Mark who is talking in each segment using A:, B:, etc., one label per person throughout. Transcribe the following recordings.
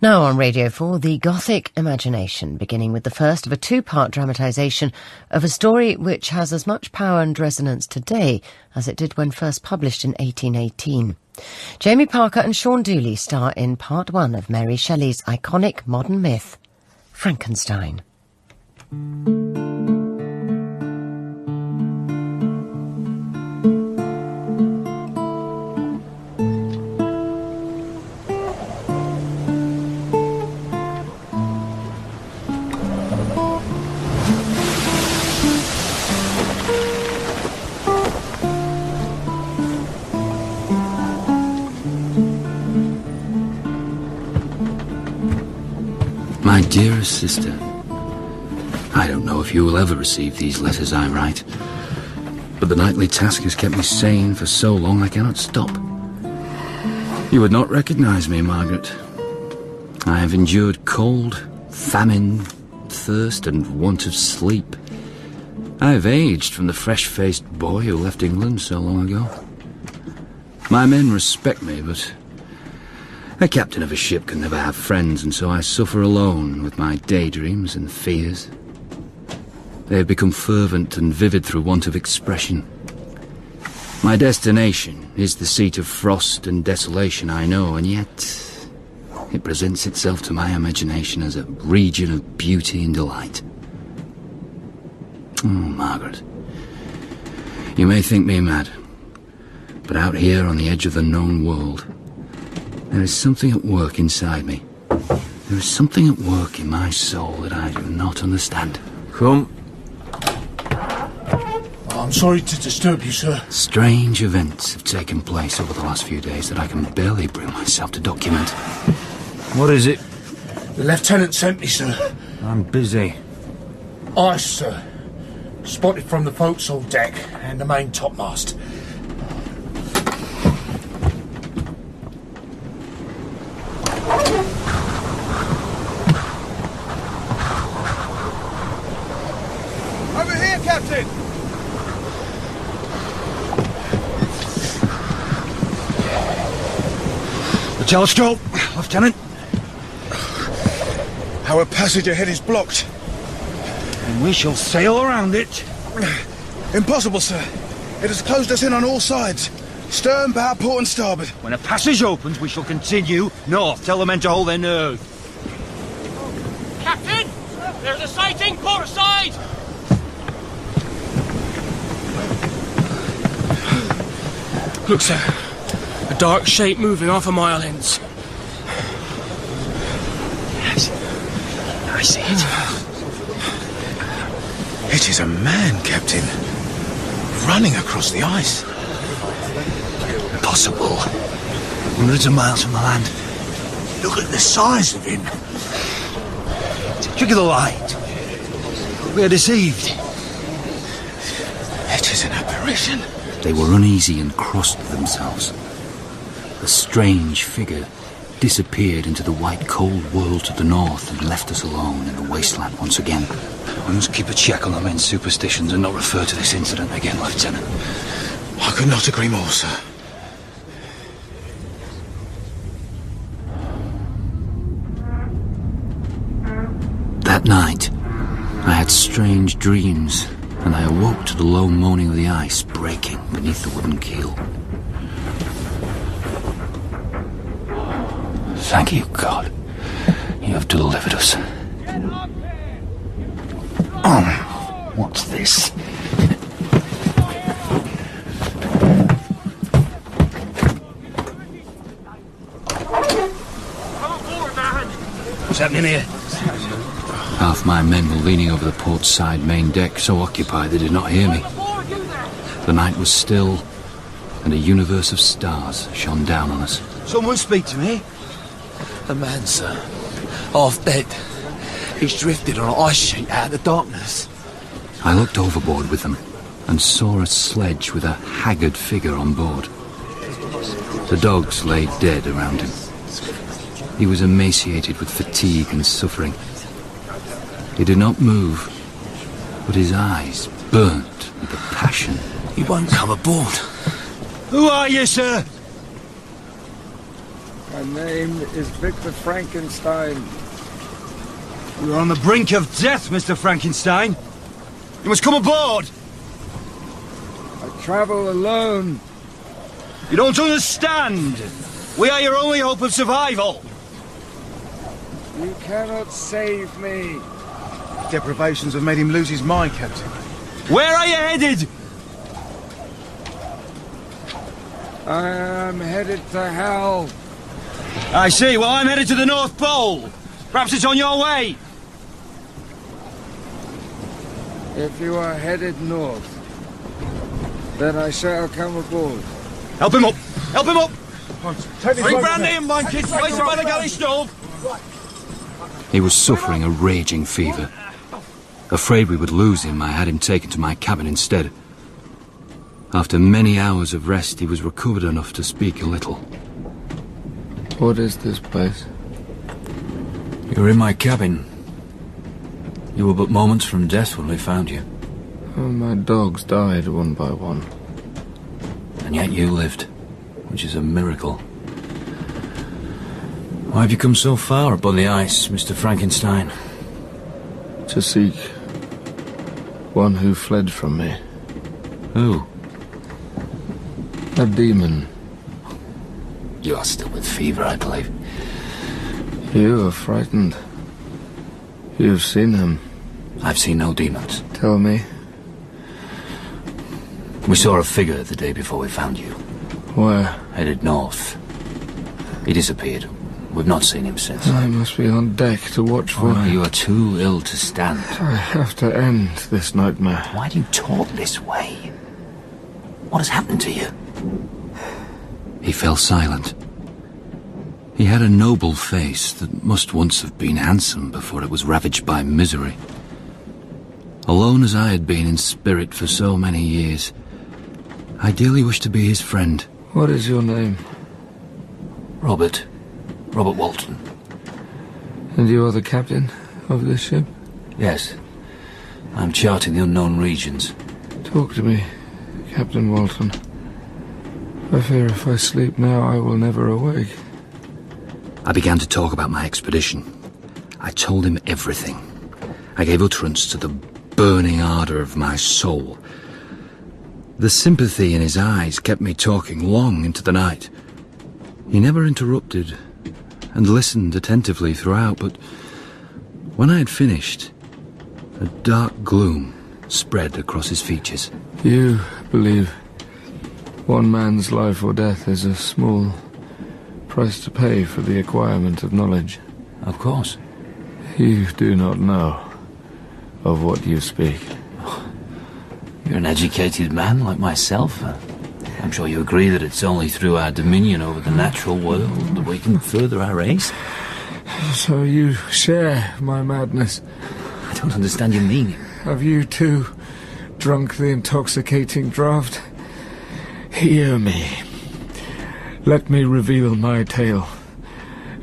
A: Now on Radio 4, the Gothic Imagination, beginning with the first of a two-part dramatisation of a story which has as much power and resonance today as it did when first published in 1818. Jamie Parker and Shaun Dooley star in part one of Mary Shelley's iconic modern myth, Frankenstein.
B: My dearest sister, I don't know if you will ever receive these letters I write, but the nightly task has kept me sane for so long I cannot stop. You would not recognise me, Margaret. I have endured cold, famine, thirst and want of sleep. I have aged from the fresh-faced boy who left England so long ago. My men respect me, but a captain of a ship can never have friends, and so I suffer alone with my daydreams and fears. They have become fervent and vivid through want of expression. My destination is the seat of frost and desolation, I know, and yet it presents itself to my imagination as a region of beauty and delight. Oh, Margaret, you may think me mad, but out here on the edge of the known world, there is something at work inside me. There is something at work in my soul that I do not understand.
C: Come. I'm sorry to disturb you, sir.
B: Strange events have taken place over the last few days that I can barely bring myself to document.
C: What is it?
D: The lieutenant sent me, sir.
C: I'm busy.
D: Ice, sir. Spotted from the forecastle deck and the main topmast. Over here, Captain!
C: The telescope, Lieutenant.
D: Our passage ahead is blocked.
C: And we shall sail around it.
D: Impossible, sir. It has closed us in on all sides. Stern, bow, port and starboard.
C: When a passage opens, we shall continue north. Tell the men to hold their nerve.
E: Captain! There's a sighting port side! Look, sir. A dark shape moving off a mile ends. Yes. I see it.
D: It is a man, Captain. Running across the ice.
C: Impossible. Hundreds of miles from the land.
D: Look at the size of him.
C: It's a trick of the light. We are deceived.
D: It is an apparition.
B: They were uneasy and crossed themselves. The strange figure disappeared into the white cold world to the north and left us alone in the wasteland once again.
C: We must keep a check on the men's superstitions and not refer to this incident again, Lieutenant.
D: I could not agree more, sir.
B: That night, I had strange dreams, and I awoke to the low moaning of the ice breaking beneath the wooden keel. Thank you, God. You have delivered us. What's this?
C: What's happening here?
B: Half my men were leaning over the port side main deck, so occupied they did not hear me. The night was still, and a universe of stars shone down on us.
C: Someone speak to me.
D: A man, sir. Half dead. He's drifted on an ice sheet out of the darkness.
B: I looked overboard with them and saw a sledge with a haggard figure on board. The dogs lay dead around him. He was emaciated with fatigue and suffering. He did not move, but his eyes burnt with a passion.
D: He won't come aboard.
C: Who are you, sir?
F: My name is Victor Frankenstein.
C: You are on the brink of death, Mr. Frankenstein. You must come aboard.
F: I travel alone.
C: You don't understand. We are your only hope of survival.
F: You cannot save me.
C: Deprivations have made him lose his mind, Captain. Where are you headed?
F: I am headed to hell.
C: I see. Well, I'm headed to the North Pole. Perhaps it's on your way.
F: If you are headed north, then I shall come aboard.
C: Help him up. Help him up.
F: Bring
C: brandy and blankets. Place him by the galley stove. He was suffering a raging fever. Afraid we would lose him, I had him taken to my cabin instead. After many hours of rest, he was recovered enough to speak a little.
F: What is this place?
B: You were in my cabin. You were but moments from death when we found you.
F: Oh, my dogs died one by one.
B: And yet you lived, which is a miracle. Why have you come so far up on the ice, Mr. Frankenstein?
F: To seek one who fled from me.
B: Who?
F: A demon.
B: You are still with fever, I believe.
F: You are frightened. You've seen him.
B: I've seen no demons.
F: Tell me.
B: We saw a figure the day before we found you.
F: Where?
B: Headed north. He disappeared. We've not seen him since.
F: I must be on deck to watch for him.
B: You are too ill to stand.
F: I have to end this nightmare.
B: Why do you talk this way? What has happened to you?
G: He fell silent. He had a noble face that must once have been handsome before it was ravaged by misery. Alone as I had been in spirit for so many years, I dearly wished to be his friend.
F: What is your name?
B: Robert Walton.
F: And you are the captain of this ship?
B: Yes. I'm charting the unknown regions.
F: Talk to me, Captain Walton. I fear if I sleep now, I will never awake.
G: I began to talk about my expedition. I told him everything. I gave utterance to the burning ardour of my soul. The sympathy in his eyes kept me talking long into the night. He never interrupted and listened attentively throughout, but when I had finished, a dark gloom spread across his features.
F: You believe one man's life or death is a small price to pay for the acquirement of knowledge.
B: Of course.
F: You do not know of what you speak.
B: You're an educated man like myself. I'm sure you agree that it's only through our dominion over the natural world that we can further our race.
F: So you share my madness?
B: I don't understand your meaning.
F: Have you too drunk the intoxicating draught? Hear me. Let me reveal my tale,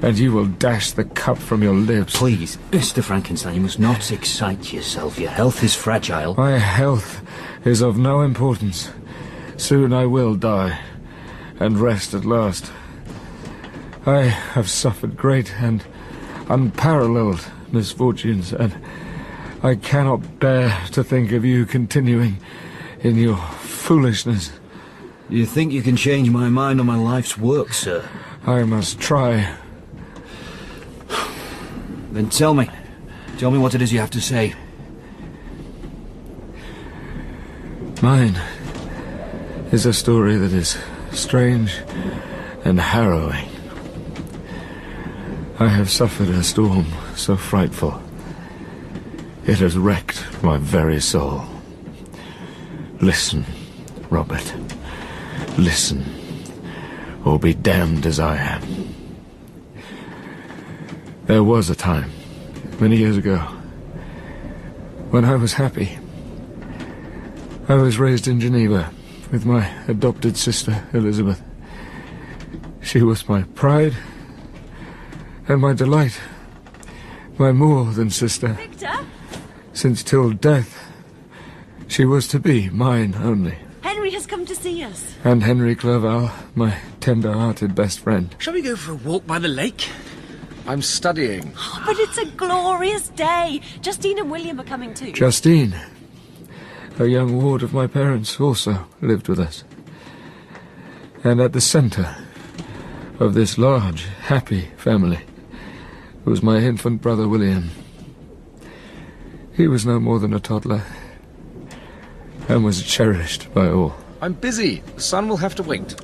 F: and you will dash the cup from your lips.
B: Please, Mr. Frankenstein, you must not excite yourself. Your health is fragile.
F: My health is of no importance. Soon I will die, and rest at last. I have suffered great and unparalleled misfortunes, and I cannot bear to think of you continuing in your foolishness.
B: You think you can change my mind on my life's work, sir?
F: I must try.
B: Then tell me what it is you have to say.
F: Mine is a story that is strange and harrowing. I have suffered a storm so frightful. It has wrecked my very soul. Listen, Robert. Listen, or be damned as I am. There was a time, many years ago, when I was happy. I was raised in Geneva with my adopted sister, Elizabeth. She was my pride and my delight, my more than sister.
H: Victor?
F: Since till death, she was to be mine only.
H: Henry has come to see us.
F: And Henry Clerval, my tender-hearted best friend.
E: Shall we go for a walk by the lake?
H: I'm studying.
I: Oh, but it's a glorious day. Justine and William are coming too.
F: Justine, a young ward of my parents, also lived with us. And at the centre of this large, happy family was my infant brother William. He was no more than a toddler and was cherished by all.
H: I'm busy. The sun will have to wait.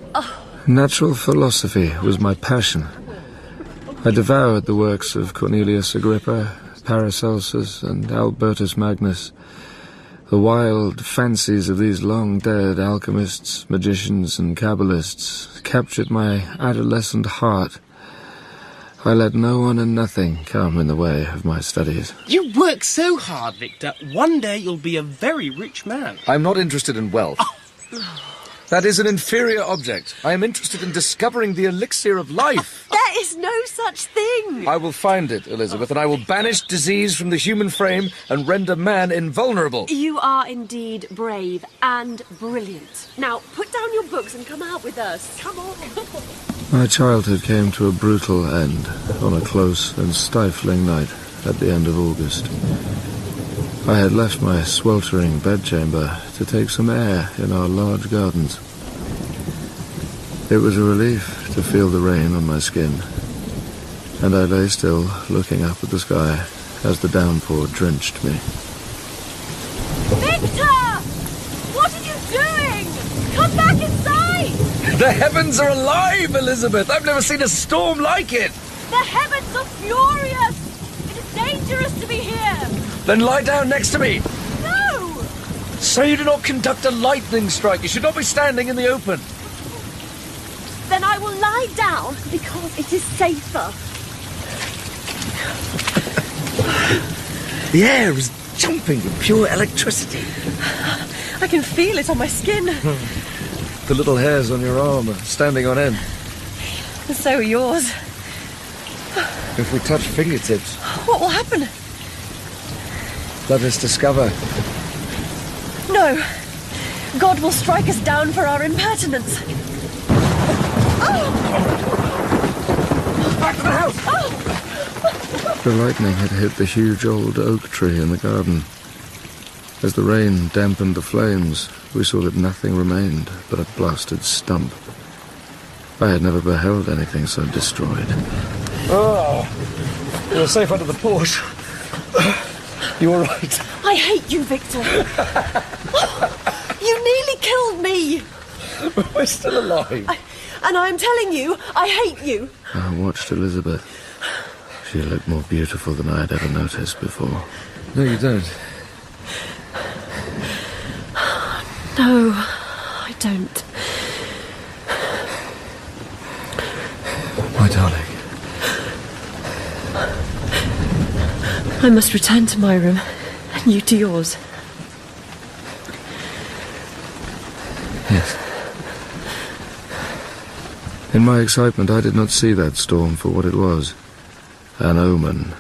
F: Natural philosophy was my passion. I devoured the works of Cornelius Agrippa, Paracelsus, and Albertus Magnus. The wild fancies of these long-dead alchemists, magicians, and Kabbalists captured my adolescent heart. I let no one and nothing come in the way of my studies.
E: You work so hard, Victor. One day you'll be a very rich man.
H: I'm not interested in wealth. That is an inferior object. I am interested in discovering the elixir of life.
I: There is no such thing.
H: I will find it, Elizabeth, and I will banish disease from the human frame and render man invulnerable.
I: You are indeed brave and brilliant. Now, put down your books and come out with us. Come on.
F: My childhood came to a brutal end on a close and stifling night at the end of August. I had left my sweltering bedchamber to take some air in our large gardens. It was a relief to feel the rain on my skin, and I lay still, looking up at the sky as the downpour drenched me.
I: Victor! What are you doing? Come back inside!
H: The heavens are alive, Elizabeth! I've never seen a storm like it!
I: The heavens are furious! It is dangerous to be here!
H: Then lie down next to me!
I: No!
H: So you do not conduct a lightning strike. You should not be standing in the open.
I: Then I will lie down because it is safer.
H: The air is jumping with pure electricity.
I: I can feel it on my skin.
F: The little hairs on your arm are standing on end.
I: And so are yours.
F: If we touch fingertips,
I: What will happen?
F: let us discover.
I: No. God will strike us down for our impertinence.
H: Back to the house!
F: The lightning had hit the huge old oak tree in the garden. As the rain dampened the flames, we saw that nothing remained but a blasted stump. I had never beheld anything so destroyed.
H: Oh, you're safe under the porch. You all right?
I: I hate you, Victor. You nearly killed me.
H: We're still alive.
I: And I'm telling you, I hate you.
F: I watched Elizabeth. She looked more beautiful than I had ever noticed before. No, you don't.
I: No, I don't.
F: My darling.
I: I must return to my room, and you to yours.
F: Yes. In my excitement, I did not see that storm for what it was. An omen.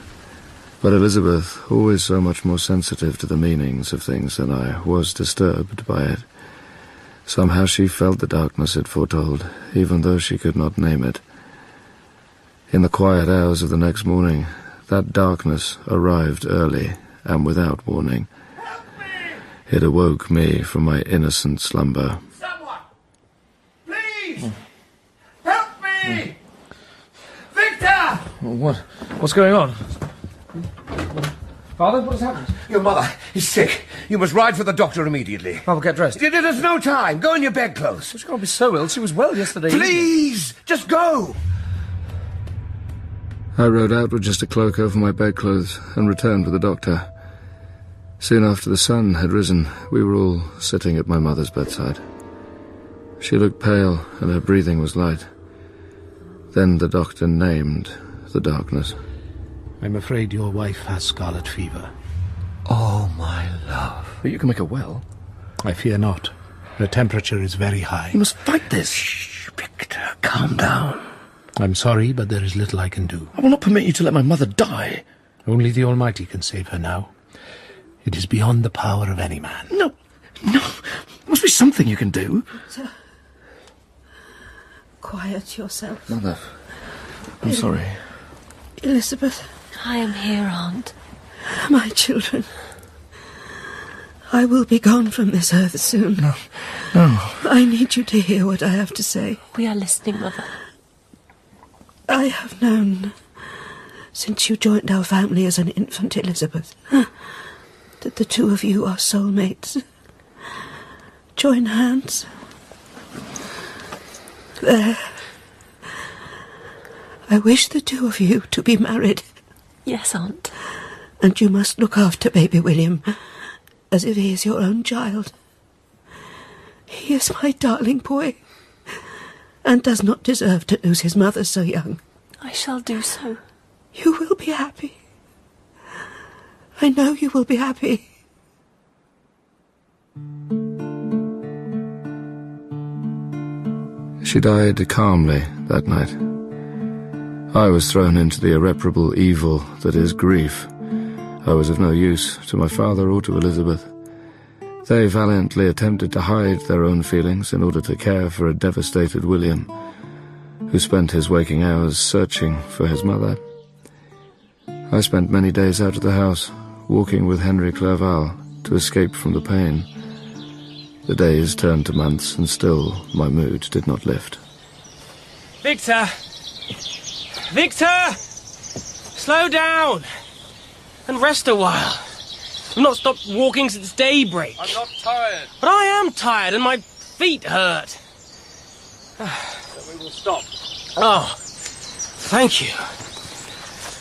F: But Elizabeth, always so much more sensitive to the meanings of things than I, was disturbed by it. Somehow she felt the darkness it foretold, even though she could not name it. In the quiet hours of the next morning, that darkness arrived early and without warning. It awoke me from my innocent slumber.
J: Someone! Please! Help me! Victor!
H: What's going on? Father, what has happened?
J: Your mother is sick. You must ride for the doctor immediately.
H: I will get dressed.
J: There's no time. Go in your bedclothes.
H: She can't be so ill. She was well yesterday.
J: Please! Just go!
F: I rode out with just a cloak over my bedclothes and returned with the doctor. Soon after the sun had risen, we were all sitting at my mother's bedside. She looked pale and her breathing was light. Then the doctor named the darkness.
D: I'm afraid your wife has scarlet fever.
J: Oh, my love.
H: But you can make her well.
D: I fear not. Her temperature is very high.
H: You must fight this.
J: Shh, Victor, calm down.
D: I'm sorry, but there is little I can do.
H: I will not permit you to let my mother die.
D: Only the Almighty can save her now. It is beyond the power of any man.
H: No. There must be something you can do.
K: quiet yourself.
F: Mother, I'm sorry.
K: Elizabeth.
I: I am here, Aunt.
K: My children. I will be gone from this earth soon.
F: No.
K: I need you to hear what I have to say.
I: We are listening, Mother.
K: I have known, since you joined our family as an infant, Elizabeth, that the two of you are soulmates. Join hands. There. I wish the two of you to be married.
I: Yes, Aunt.
K: And you must look after baby William as if he is your own child. He is my darling boy, and does not deserve to lose his mother so young.
I: I shall do so.
K: You will be happy. I know you will be happy.
F: She died calmly that night. I was thrown into the irreparable evil that is grief. I was of no use to my father or to Elizabeth. They valiantly attempted to hide their own feelings in order to care for a devastated William, who spent his waking hours searching for his mother. I spent many days out of the house, walking with Henry Clerval to escape from the pain. The days turned to months, and still my mood did not lift.
E: Victor! Victor! Slow down! And rest a while. I've not stopped walking since daybreak.
H: I'm not tired.
E: But I am tired, and my feet hurt.
H: Then we will stop.
E: Oh, thank you.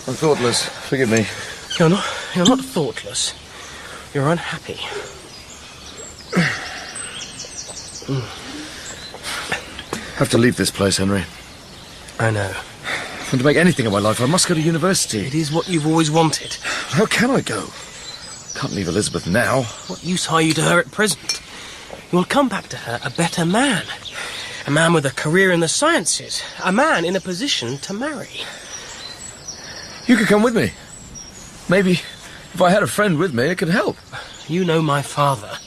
H: I'm thoughtless. Forgive me.
E: You're not thoughtless. You're unhappy.
H: I have to leave this place, Henry.
E: I know.
H: If I'm to make anything of my life, I must go to university.
E: It is what you've always wanted.
H: How can I go? Can't leave Elizabeth now.
E: What use are you to her at present? You will come back to her a better man. A man with a career in the sciences. A man in a position to marry.
H: You could come with me. Maybe if I had a friend with me, it could help.
E: You know my father.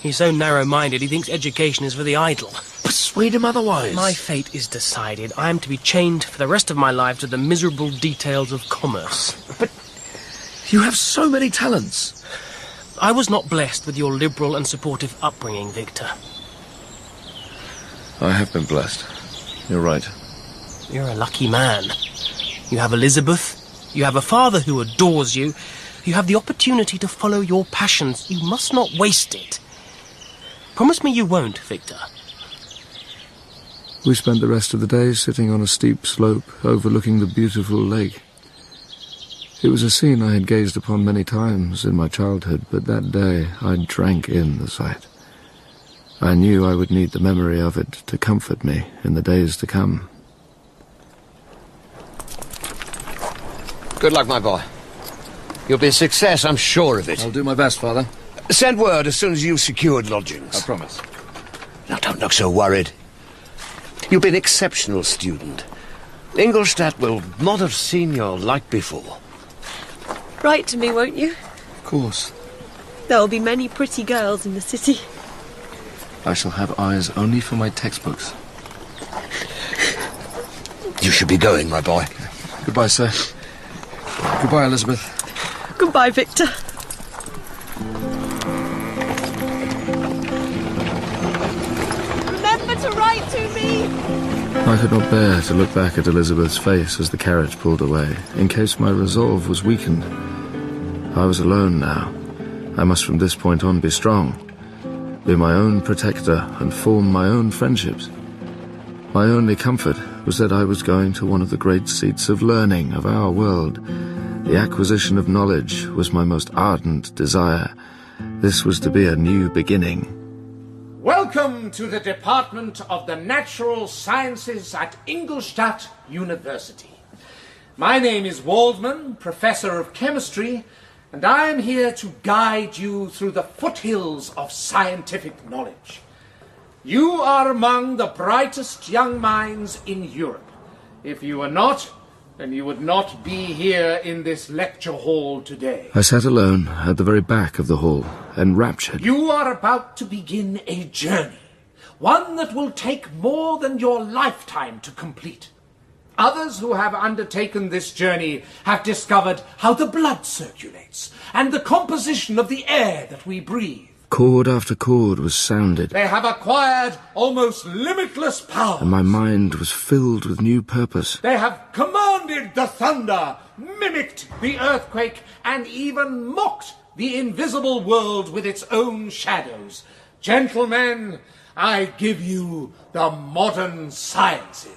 E: He's so narrow-minded, he thinks education is for the idle.
H: Persuade him otherwise.
E: My fate is decided. I am to be chained for the rest of my life to the miserable details of commerce.
H: But you have so many talents.
E: I was not blessed with your liberal and supportive upbringing, Victor.
F: I have been blessed. You're right.
E: You're a lucky man. You have Elizabeth. You have a father who adores you. You have the opportunity to follow your passions. You must not waste it. Promise me you won't, Victor.
F: We spent the rest of the day sitting on a steep slope overlooking the beautiful lake. It was a scene I had gazed upon many times in my childhood, but that day I drank in the sight. I knew I would need the memory of it to comfort me in the days to come.
J: Good luck, my boy. You'll be a success, I'm sure of it.
H: I'll do my best, Father.
J: Send word as soon as you've secured lodgings.
H: I promise.
J: Now, don't look so worried. You'll be an exceptional student. Ingolstadt will not have seen your like before.
I: Write to me, won't you?
F: Of course.
I: There will be many pretty girls in the city.
F: I shall have eyes only for my textbooks.
J: You should be going, my boy.
F: Goodbye, sir. Goodbye, Elizabeth.
I: Goodbye, Victor. Remember to write to me!
F: I could not bear to look back at Elizabeth's face as the carriage pulled away, in case my resolve was weakened. I was alone now. I must from this point on be strong, be my own protector and form my own friendships. My only comfort was that I was going to one of the great seats of learning of our world. The acquisition of knowledge was my most ardent desire. This was to be a new beginning.
L: Welcome to the Department of the Natural Sciences at Ingolstadt University. My name is Waldman, Professor of Chemistry, and I am here to guide you through the foothills of scientific knowledge. You are among the brightest young minds in Europe. If you are not, then you would not be here in this lecture hall today.
F: I sat alone at the very back of the hall, enraptured.
L: You are about to begin a journey, one that will take more than your lifetime to complete. Others who have undertaken this journey have discovered how the blood circulates and the composition of the air that we breathe.
F: Chord after chord was sounded.
L: They have acquired almost limitless power.
F: And my mind was filled with new purpose.
L: They have commanded the thunder, mimicked the earthquake, and even mocked the invisible world with its own shadows. Gentlemen, I give you the modern sciences.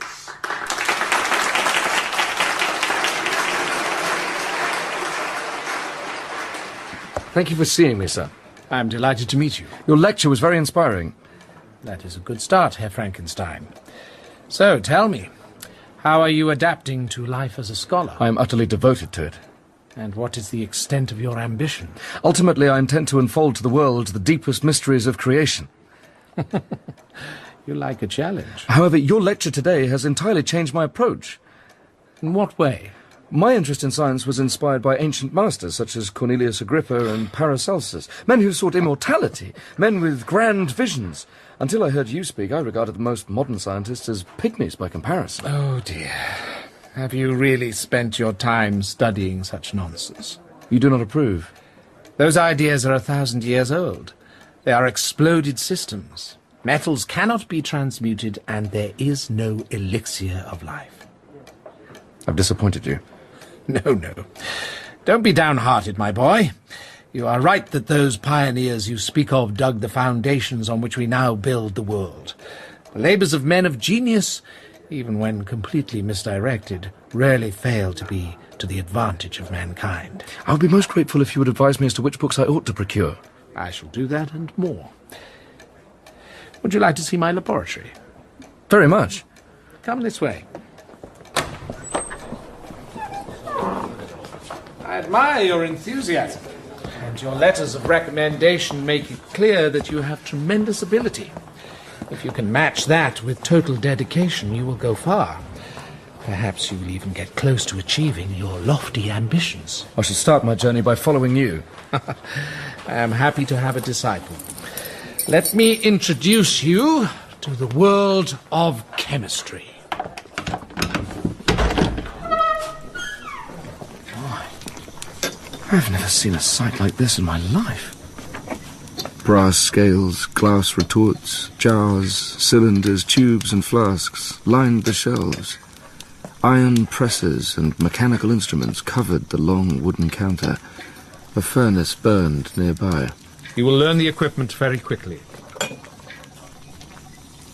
H: Thank you for seeing me, sir.
M: I'm delighted to meet you.
H: Your lecture was very inspiring.
M: That is a good start, Herr Frankenstein. So, tell me, how are you adapting to life as a scholar?
H: I am utterly devoted to it.
M: And what is the extent of your ambition?
H: Ultimately, I intend to unfold to the world the deepest mysteries of creation.
M: You like a challenge.
H: However, your lecture today has entirely changed my approach.
M: In what way?
H: My interest in science was inspired by ancient masters such as Cornelius Agrippa and Paracelsus, men who sought immortality, men with grand visions. Until I heard you speak, I regarded the most modern scientists as pygmies by comparison.
M: Oh, dear. Have you really spent your time studying such nonsense?
H: You do not approve?
M: Those ideas are 1,000 years old. They are exploded systems. Metals cannot be transmuted, and there is no elixir of life.
H: I've disappointed you.
M: No. Don't be downhearted, my boy. You are right that those pioneers you speak of dug the foundations on which we now build the world. The labours of men of genius, even when completely misdirected, rarely fail to be to the advantage of mankind.
H: I would be most grateful if you would advise me as to which books I ought to procure.
M: I shall do that and more. Would you like to see my laboratory?
H: Very much.
M: Come this way. I admire your enthusiasm, and your letters of recommendation make it clear that you have tremendous ability. If you can match that with total dedication, you will go far. Perhaps you will even get close to achieving your lofty ambitions.
H: I shall start my journey by following you.
M: I am happy to have a disciple. Let me introduce you to the world of chemistry.
H: I've never seen a sight like this in my life. Brass scales, glass retorts, jars, cylinders, tubes and flasks lined the shelves. Iron presses and mechanical instruments covered the long wooden counter. A furnace burned nearby.
M: You will learn the equipment very quickly.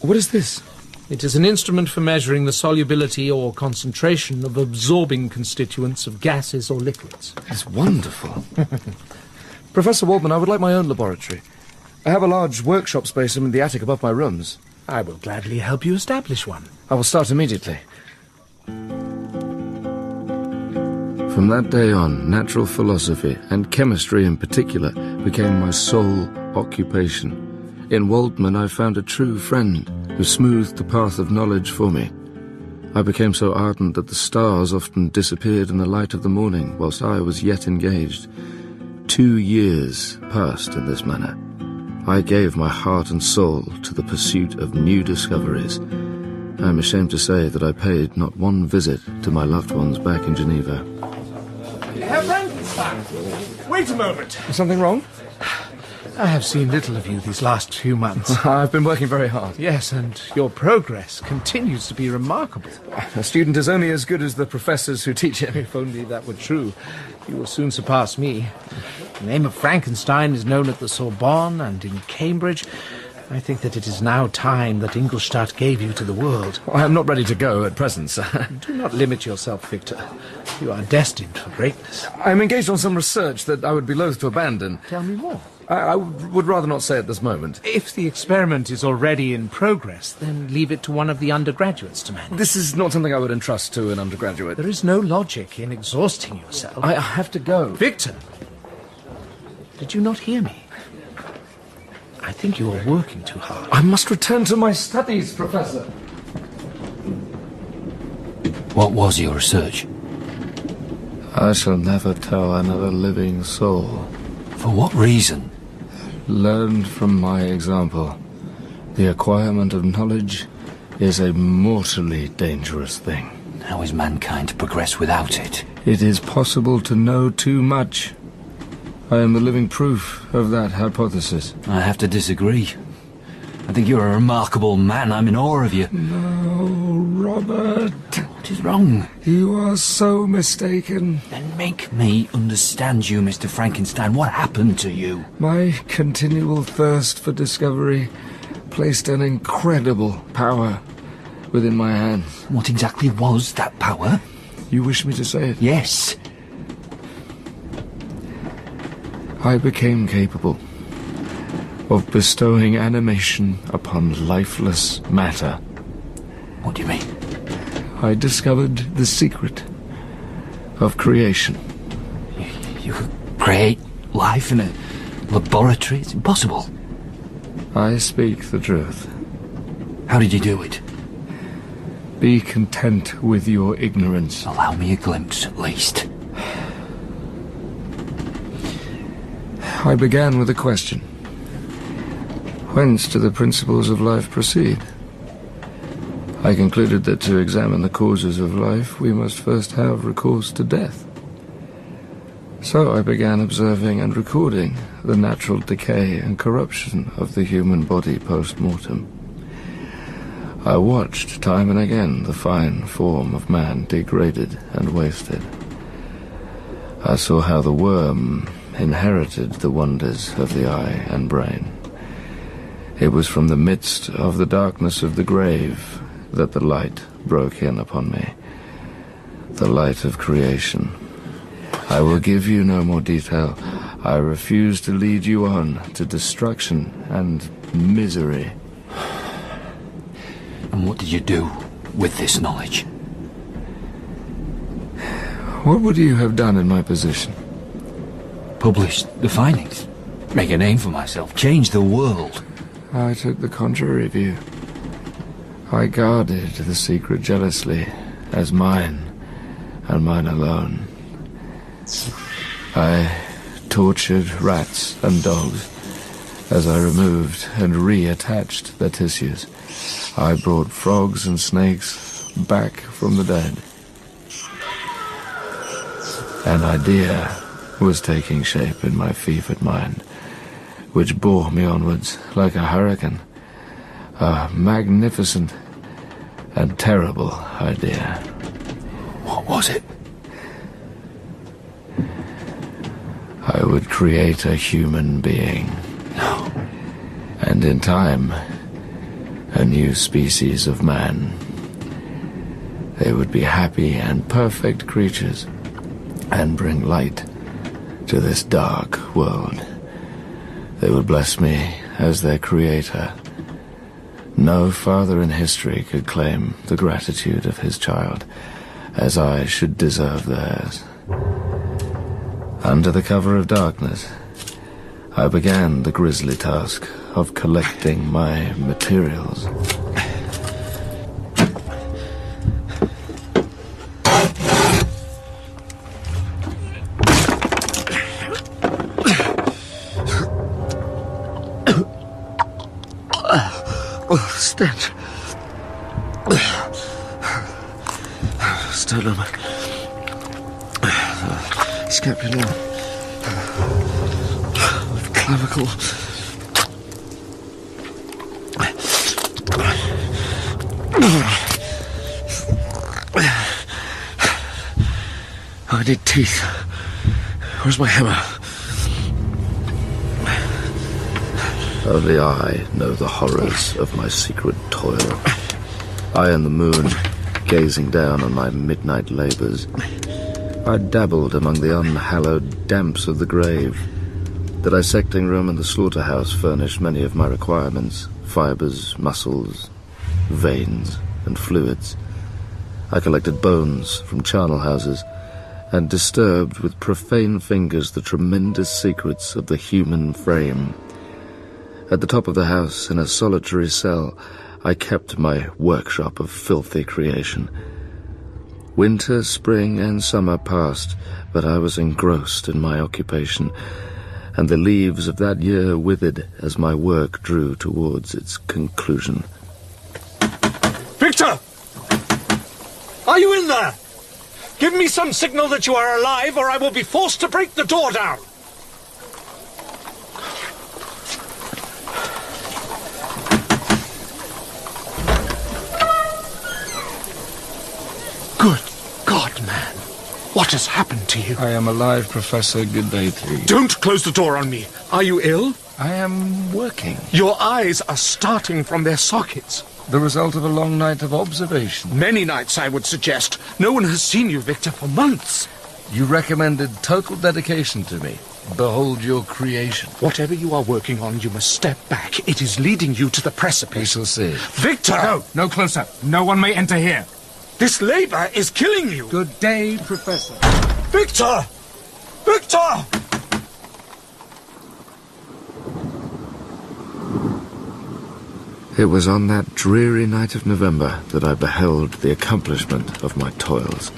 H: What is this?
M: It is an instrument for measuring the solubility or concentration of absorbing constituents of gases or liquids.
H: It's wonderful. Professor Waldman, I would like my own laboratory. I have a large workshop space in the attic above my rooms.
M: I will gladly help you establish one.
H: I will start immediately. From that day on, natural philosophy, and chemistry in particular, became my sole occupation. In Waldman I found a true friend who smoothed the path of knowledge for me. I became so ardent that the stars often disappeared in the light of the morning whilst I was yet engaged. 2 years passed in this manner. I gave my heart and soul to the pursuit of new discoveries. I am ashamed to say that I paid not one visit to my loved ones back in Geneva.
L: Herr Frankenstein, wait a moment.
H: Is something wrong?
M: I have seen little of you these last few months.
H: I've been working very hard.
M: Yes, and your progress continues to be remarkable.
H: A student is only as good as the professors who teach him.
M: If only that were true. You will soon surpass me. The name of Frankenstein is known at the Sorbonne and in Cambridge. I think that it is now time that Ingolstadt gave you to the world.
H: I am not ready to go at present, sir.
M: Do not limit yourself, Victor. You are destined for greatness.
H: I am engaged on some research that I would be loath to abandon.
M: Tell me more.
H: I would rather not say at this moment.
M: If the experiment is already in progress, then leave it to one of the undergraduates to manage.
H: This is not something I would entrust to an undergraduate.
M: There is no logic in exhausting yourself.
H: I have to go.
M: Victor! Did you not hear me? I think you are working too hard.
H: I must return to my studies, Professor.
B: What was your research?
F: I shall never tell another living soul.
B: For what reason?
F: Learned from my example.
H: The acquirement of knowledge is a mortally dangerous thing.
B: How is mankind to progress without it?
H: It is possible to know too much. I am the living proof of that hypothesis.
B: I have to disagree. I think you're a remarkable man. I'm in awe of you.
H: No, Robert.
B: What is wrong?
H: You are so mistaken.
B: Then make me understand you, Mr. Frankenstein. What happened to you?
H: My continual thirst for discovery placed an incredible power within my hands.
B: What exactly was that power?
H: You wish me to say it?
B: Yes.
H: I became capable of bestowing animation upon lifeless matter.
B: What do you mean?
H: I discovered the secret of creation.
B: You could create life in a laboratory? It's impossible.
H: I speak the truth.
B: How did you do it?
H: Be content with your ignorance.
B: Allow me a glimpse, at least.
H: I began with a question. Whence do the principles of life proceed? I concluded that to examine the causes of life, we must first have recourse to death. So I began observing and recording the natural decay and corruption of the human body post-mortem. I watched time and again the fine form of man degraded and wasted. I saw how the worm inherited the wonders of the eye and brain. It was from the midst of the darkness of the grave that the light broke in upon me, the light of creation. I will give you no more detail. I refuse to lead you on to destruction and misery.
B: And what did you do with this knowledge?
H: What would you have done in my position?
B: Publish the findings. Make a name for myself. Change the world.
H: I took the contrary view. I guarded the secret jealously as mine and mine alone. I tortured rats and dogs as I removed and reattached their tissues. I brought frogs and snakes back from the dead. An idea was taking shape in my fevered mind, which bore me onwards like a hurricane. A magnificent and terrible idea.
B: What was it?
H: I would create a human being.
B: No.
H: And in time, a new species of man. They would be happy and perfect creatures and bring light to this dark world. They would bless me as their creator. No father in history could claim the gratitude of his child, as I should deserve theirs. Under the cover of darkness, I began the grisly task of collecting my materials.
J: Stench. Sternum. Scapula. Clavicle. I need teeth. Where's my hammer?
H: Only I know the horrors of my secret toil. I and the moon, gazing down on my midnight labours. I dabbled among the unhallowed damps of the grave. The dissecting room and the slaughterhouse furnished many of my requirements: fibres, muscles, veins, and fluids. I collected bones from charnel houses and disturbed with profane fingers the tremendous secrets of the human frame. At the top of the house, in a solitary cell, I kept my workshop of filthy creation. Winter, spring, and summer passed, but I was engrossed in my occupation, and the leaves of that year withered as my work drew towards its conclusion.
L: Victor! Are you in there? Give me some signal that you are alive, or I will be forced to break the door down. Good God, man. What has happened to you?
F: I am alive, Professor. Good day to you.
L: Don't close the door on me. Are you ill?
F: I am working.
L: Your eyes are starting from their sockets.
F: The result of a long night of observation.
L: Many nights, I would suggest. No one has seen you, Victor, for months.
F: You recommended total dedication to me. Behold your creation.
L: Whatever you are working on, you must step back. It is leading you to the precipice.
F: We shall see.
L: Victor!
N: No closer. No one may enter here.
L: This labor is killing you.
N: Good day, Professor.
L: Victor! Victor!
H: It was on that dreary night of November that I beheld the accomplishment of my toils.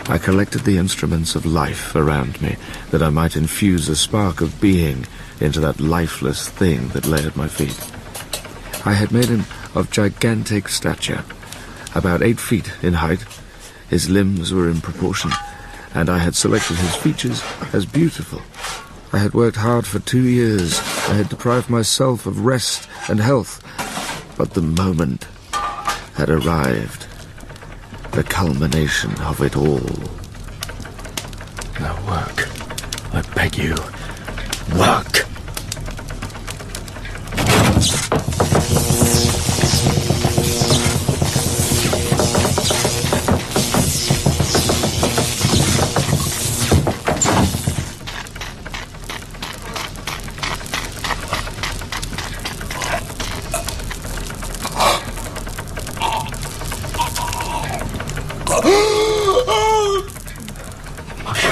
H: I collected the instruments of life around me, that I might infuse a spark of being into that lifeless thing that lay at my feet. I had made him of gigantic stature, about 8 feet in height. His limbs were in proportion, and I had selected his features as beautiful. I had worked hard for 2 years. I had deprived myself of rest and health. But the moment had arrived. The culmination of it all.
L: Now work. I beg you. Work!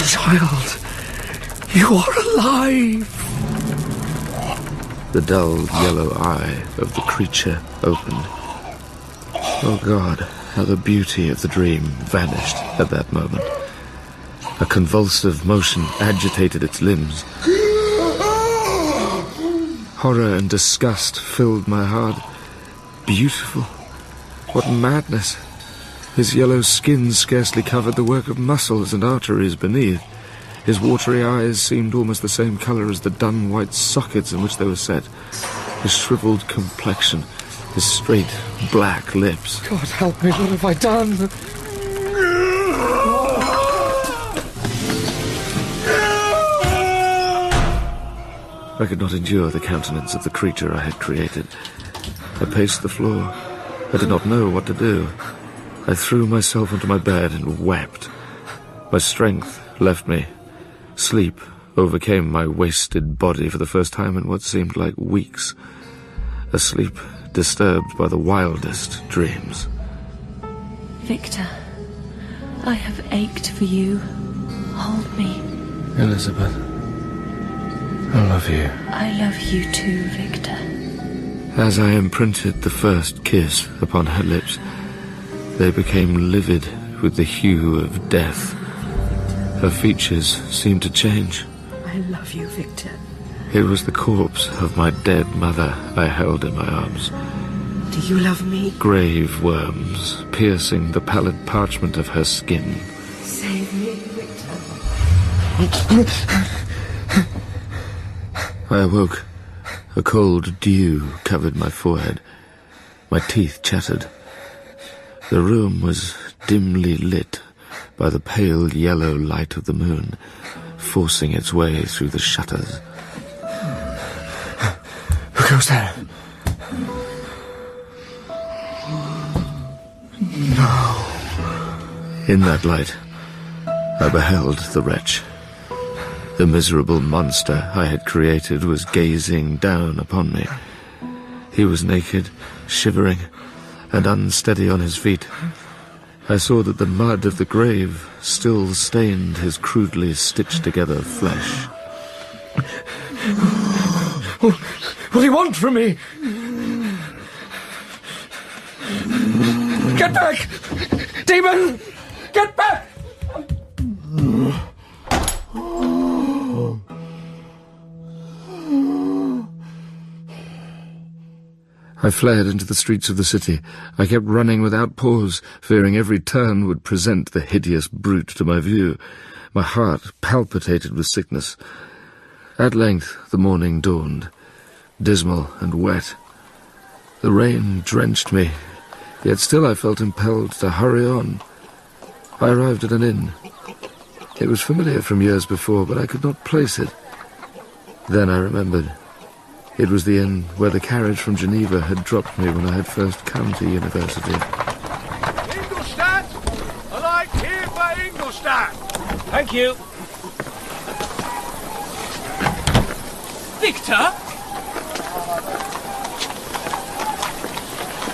J: Child, you are alive!
H: The dull yellow eye of the creature opened. Oh God, how the beauty of the dream vanished at that moment. A convulsive motion agitated its limbs. Horror and disgust filled my heart. Beautiful? What madness! His yellow skin scarcely covered the work of muscles and arteries beneath. His watery eyes seemed almost the same colour as the dun white sockets in which they were set. His shriveled complexion, his straight, black lips.
J: God help me, what have I done?
H: I could not endure the countenance of the creature I had created. I paced the floor. I did not know what to do. I threw myself onto my bed and wept. My strength left me. Sleep overcame my wasted body for the first time in what seemed like weeks. A sleep disturbed by the wildest dreams.
K: Victor, I have ached for you. Hold me.
H: Elizabeth, I love you.
K: I love you too, Victor.
H: As I imprinted the first kiss upon her lips, they became livid with the hue of death. Her features seemed to change.
K: I love you, Victor.
H: It was the corpse of my dead mother I held in my arms.
K: Do you love me?
H: Grave worms piercing the pallid parchment of her skin.
K: Save me, Victor.
H: I awoke. A cold dew covered my forehead. My teeth chattered. The room was dimly lit by the pale yellow light of the moon, forcing its way through the shutters.
J: Who goes there? No.
H: In that light, I beheld the wretch. The miserable monster I had created was gazing down upon me. He was naked, shivering, and unsteady on his feet. I saw that the mud of the grave still stained his crudely stitched-together flesh.
J: What do you want from me? Get back! Demon! Get back!
H: I fled into the streets of the city. I kept running without pause, fearing every turn would present the hideous brute to my view. My heart palpitated with sickness. At length the morning dawned, dismal and wet. The rain drenched me, yet still I felt impelled to hurry on. I arrived at an inn. It was familiar from years before, but I could not place it. Then I remembered. It was the inn where the carriage from Geneva had dropped me when I had first come to university.
N: Ingolstadt! A light here for Ingolstadt!
E: Thank you. Victor?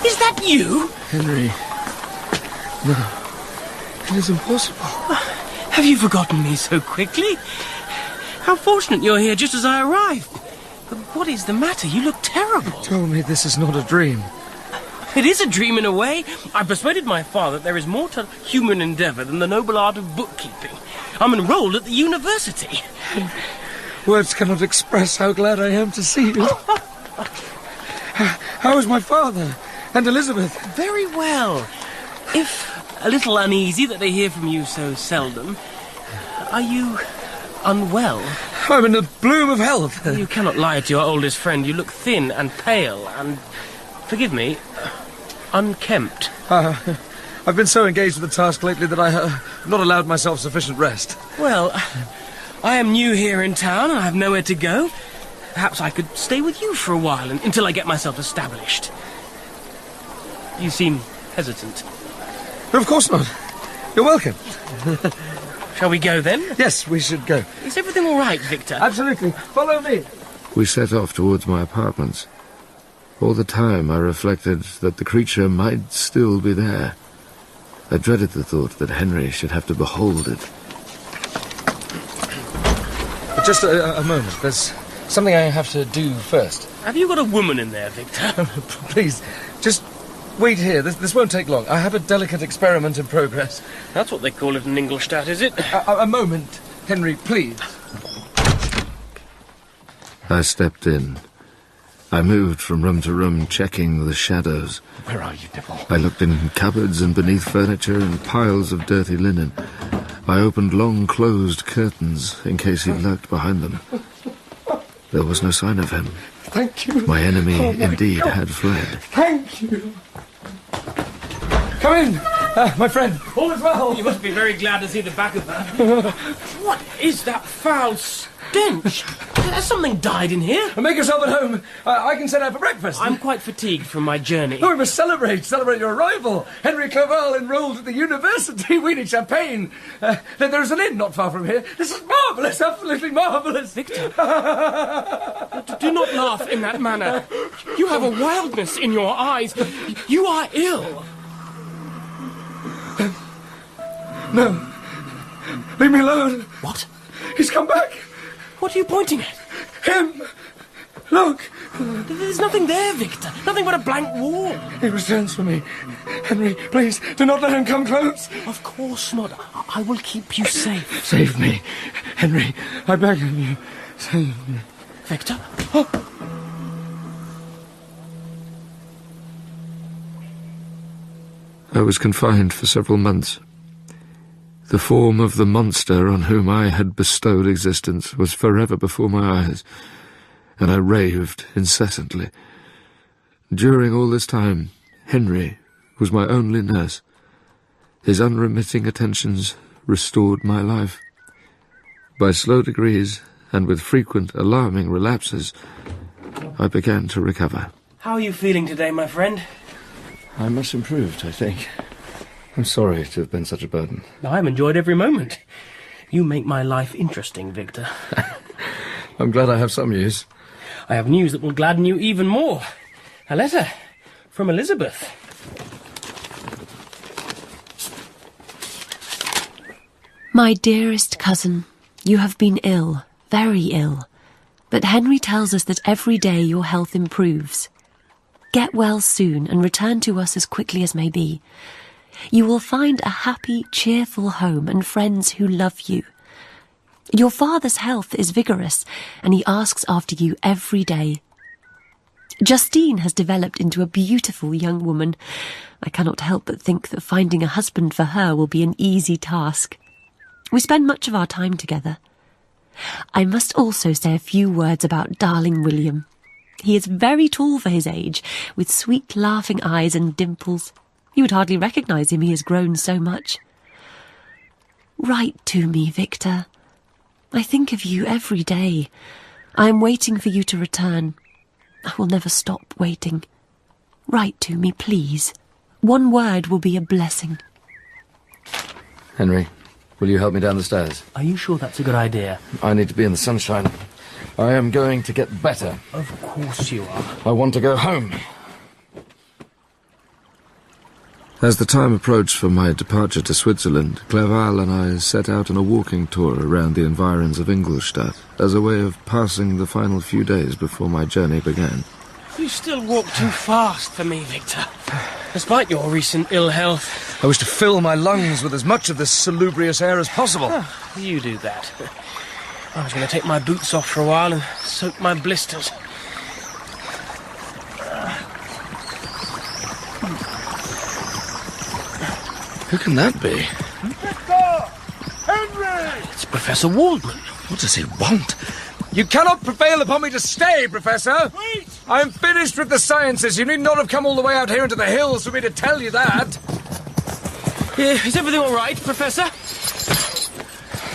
E: Is that you?
H: Henry. No. It is impossible.
E: Have you forgotten me so quickly? How fortunate you're here just as I arrived. But what is the matter? You look terrible.
H: You told me this is not a dream.
E: It is a dream in a way. I persuaded my father that there is more to human endeavour than the noble art of bookkeeping. I'm enrolled at the university.
H: Henry, words cannot express how glad I am to see you. How is my father and Elizabeth?
E: Very well. If a little uneasy that they hear from you so seldom. Are you unwell?
H: I'm in the bloom of health.
E: You cannot lie to your oldest friend. You look thin and pale and, forgive me, unkempt.
H: I've been so engaged with the task lately that I have not allowed myself sufficient rest.
E: Well, I am new here in town and I have nowhere to go. Perhaps I could stay with you for a while until I get myself established. You seem hesitant.
H: Of course not. You're welcome.
E: Shall we go then?
H: Yes, we should go.
E: Is everything all right, Victor?
H: Absolutely. Follow me. We set off towards my apartments. All the time I reflected that the creature might still be there. I dreaded the thought that Henry should have to behold it. Just a moment. There's something I have to do first.
E: Have you got a woman in there, Victor?
H: Please, just wait here. This won't take long. I have a delicate experiment in progress.
E: That's what they call it in Ingolstadt, is it?
H: A moment, Henry, please. I stepped in. I moved from room to room, checking the shadows.
N: Where are you, devil?
H: I looked in cupboards and beneath furniture and piles of dirty linen. I opened long closed curtains in case he lurked behind them. There was no sign of him.
N: Thank you.
H: My enemy indeed had fled.
N: Thank you.
H: Come in, my friend. All is well.
E: You must be very glad to see the back of that. What is that foul stench? Has something died in here?
H: Make yourself at home. I can set out for breakfast.
E: I'm quite fatigued from my journey.
H: Oh, we must celebrate your arrival. Henry Clerval enrolled at the university. We need champagne. There's an inn not far from here. This is marvellous, absolutely marvellous.
E: Victor, do not laugh in that manner. You have a wildness in your eyes. You are ill.
H: No. Leave me alone.
E: What?
H: He's come back.
E: What are you pointing at?
H: Him. Look.
E: There's nothing there, Victor. Nothing but a blank wall.
H: He returns for me. Henry, please, do not let him come close.
E: Of course not. I will keep you safe.
H: Save me. Henry, I beg of you. Save me.
E: Victor?
H: Oh. I was confined for several months. The form of the monster on whom I had bestowed existence was forever before my eyes, and I raved incessantly. During all this time, Henry was my only nurse. His unremitting attentions restored my life. By slow degrees, and with frequent alarming relapses, I began to recover.
E: How are you feeling today, my friend?
H: I'm much improved, I think. I'm sorry to have been such a burden.
E: I've enjoyed every moment. You make my life interesting, Victor.
H: I'm glad I have some use.
E: I have news that will gladden you even more. A letter from Elizabeth.
O: My dearest cousin, you have been ill, very ill. But Henry tells us that every day your health improves. Get well soon and return to us as quickly as may be. You will find a happy, cheerful home and friends who love you. Your father's health is vigorous, and he asks after you every day. Justine has developed into a beautiful young woman. I cannot help but think that finding a husband for her will be an easy task. We spend much of our time together. I must also say a few words about darling William. He is very tall for his age, with sweet laughing eyes and dimples. You would hardly recognise him, he has grown so much. Write to me, Victor. I think of you every day. I am waiting for you to return. I will never stop waiting. Write to me, please. One word will be a blessing.
H: Henry, will you help me down the stairs?
E: Are you sure that's a good idea?
H: I need to be in the sunshine. I am going to get better.
E: Of course you are.
H: I want to go home. As the time approached for my departure to Switzerland, Clerval and I set out on a walking tour around the environs of Ingolstadt as a way of passing the final few days before my journey began.
E: You still walk too fast for me, Victor. Despite your recent ill health.
H: I wish to fill my lungs with as much of this salubrious air as possible.
E: Oh, you do that. I was going to take my boots off for a while and soak my blisters.
H: Who can that be?
N: Victor! Henry!
E: It's Professor Waldman.
H: What does he want? You cannot prevail upon me to stay, Professor.
N: Wait!
H: I am finished with the sciences. You need not have come all the way out here into the hills for me to tell you that.
E: Is everything all right, Professor?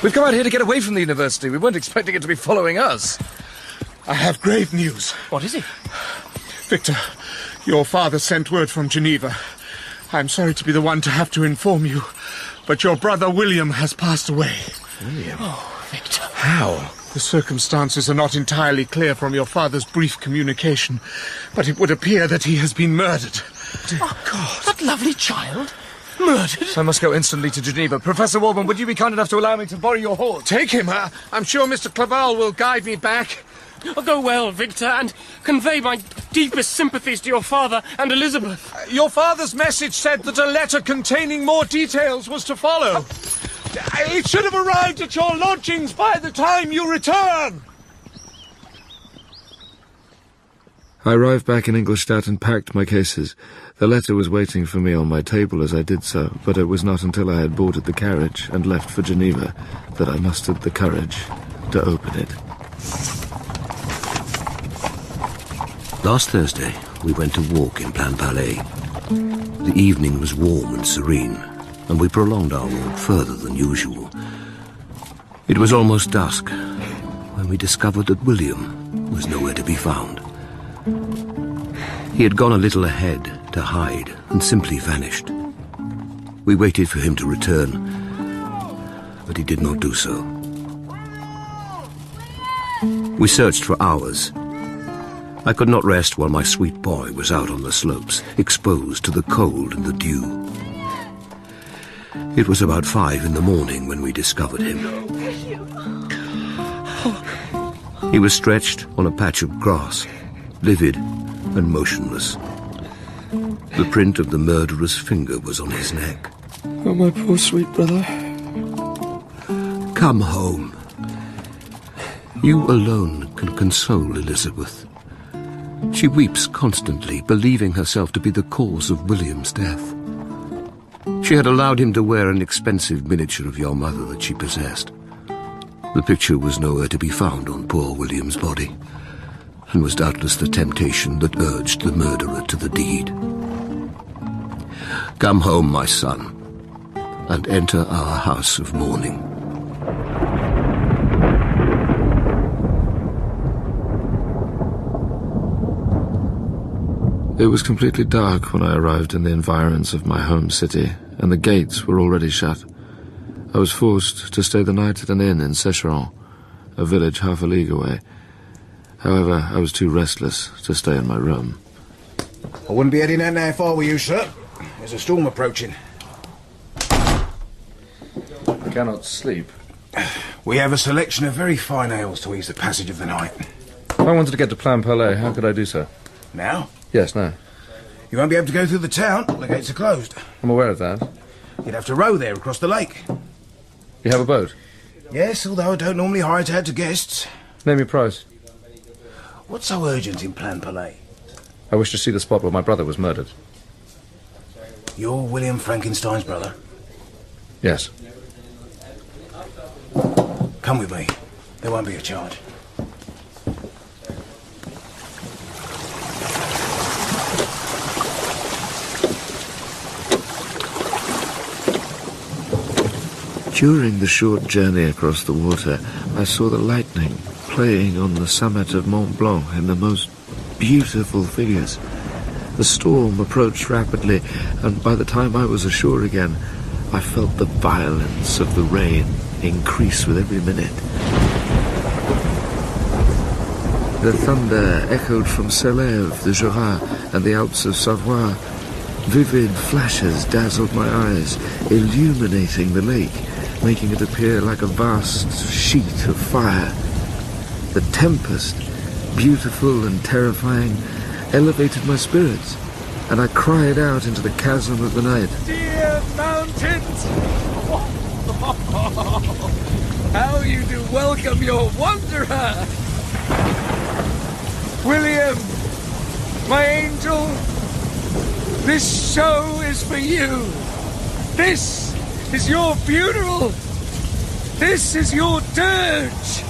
H: We've come out here to get away from the university. We weren't expecting it to be following us.
N: I have grave news.
E: What is it?
N: Victor, your father sent word from Geneva. I'm sorry to be the one to have to inform you, but your brother William has passed away.
H: William?
E: Oh, Victor.
H: How?
N: The circumstances are not entirely clear from your father's brief communication, but it would appear that he has been murdered.
E: Oh, God. That lovely child? Murdered?
H: I must go instantly to Geneva. Professor Waldman, would you be kind enough to allow me to borrow your horse?
N: Take him. I'm sure Mr. Clerval will guide me back.
E: Go well, Victor, and convey my deepest sympathies to your father and Elizabeth.
N: Your father's message said that a letter containing more details was to follow. It should have arrived at your lodgings by the time you return.
H: I arrived back in Ingolstadt and packed my cases. The letter was waiting for me on my table as I did so, but it was not until I had boarded the carriage and left for Geneva that I mustered the courage to open it.
J: Last Thursday, we went to walk in Plan Palais. The evening was warm and serene, and we prolonged our walk further than usual. It was almost dusk when we discovered that William was nowhere to be found. He had gone a little ahead to hide and simply vanished. We waited for him to return, but he did not do so. We searched for hours. I could not rest while my sweet boy was out on the slopes, exposed to the cold and the dew. It was about 5 in the morning when we discovered him. He was stretched on a patch of grass, livid and motionless. The print of the murderer's finger was on his neck.
H: Oh, my poor sweet brother.
J: Come home. You alone can console Elizabeth. She weeps constantly, believing herself to be the cause of William's death. She had allowed him to wear an expensive miniature of your mother that she possessed. The picture was nowhere to be found on poor William's body, and was doubtless the temptation that urged the murderer to the deed. Come home, my son, and enter our house of mourning.
H: It was completely dark when I arrived in the environs of my home city, and the gates were already shut. I was forced to stay the night at an inn in Secheron, a village half a league away. However, I was too restless to stay in my room.
P: I wouldn't be heading out now if I were you, sir. There's a storm approaching.
H: I cannot sleep.
P: We have a selection of very fine ales to ease the passage of the night.
H: If I wanted to get to Plan Palais, how could I do so?
P: Now?
H: Yes, now.
P: You won't be able to go through the town. The gates are closed.
H: I'm aware of that.
P: You'd have to row there across the lake.
H: You have a boat?
P: Yes, although I don't normally hire it out to guests.
H: Name your price.
P: What's so urgent in Plan Palais?
F: I wish to see the spot where my brother was murdered.
P: You're William Frankenstein's brother?
F: Yes.
P: Come with me. There won't be a charge.
H: During the short journey across the water, I saw the lightning playing on the summit of Mont Blanc in the most beautiful figures. The storm approached rapidly, and by the time I was ashore again, I felt the violence of the rain increase with every minute. The thunder echoed from Célèves, the Jura, and the Alps of Savoie. Vivid flashes dazzled my eyes, illuminating the lake, making it appear like a vast sheet of fire. The tempest, beautiful and terrifying, elevated my spirits, and I cried out into the chasm of the night.
M: Dear mountains! How you do welcome your wanderer! William, my angel, this show is for you. This is your funeral. This is your dirge.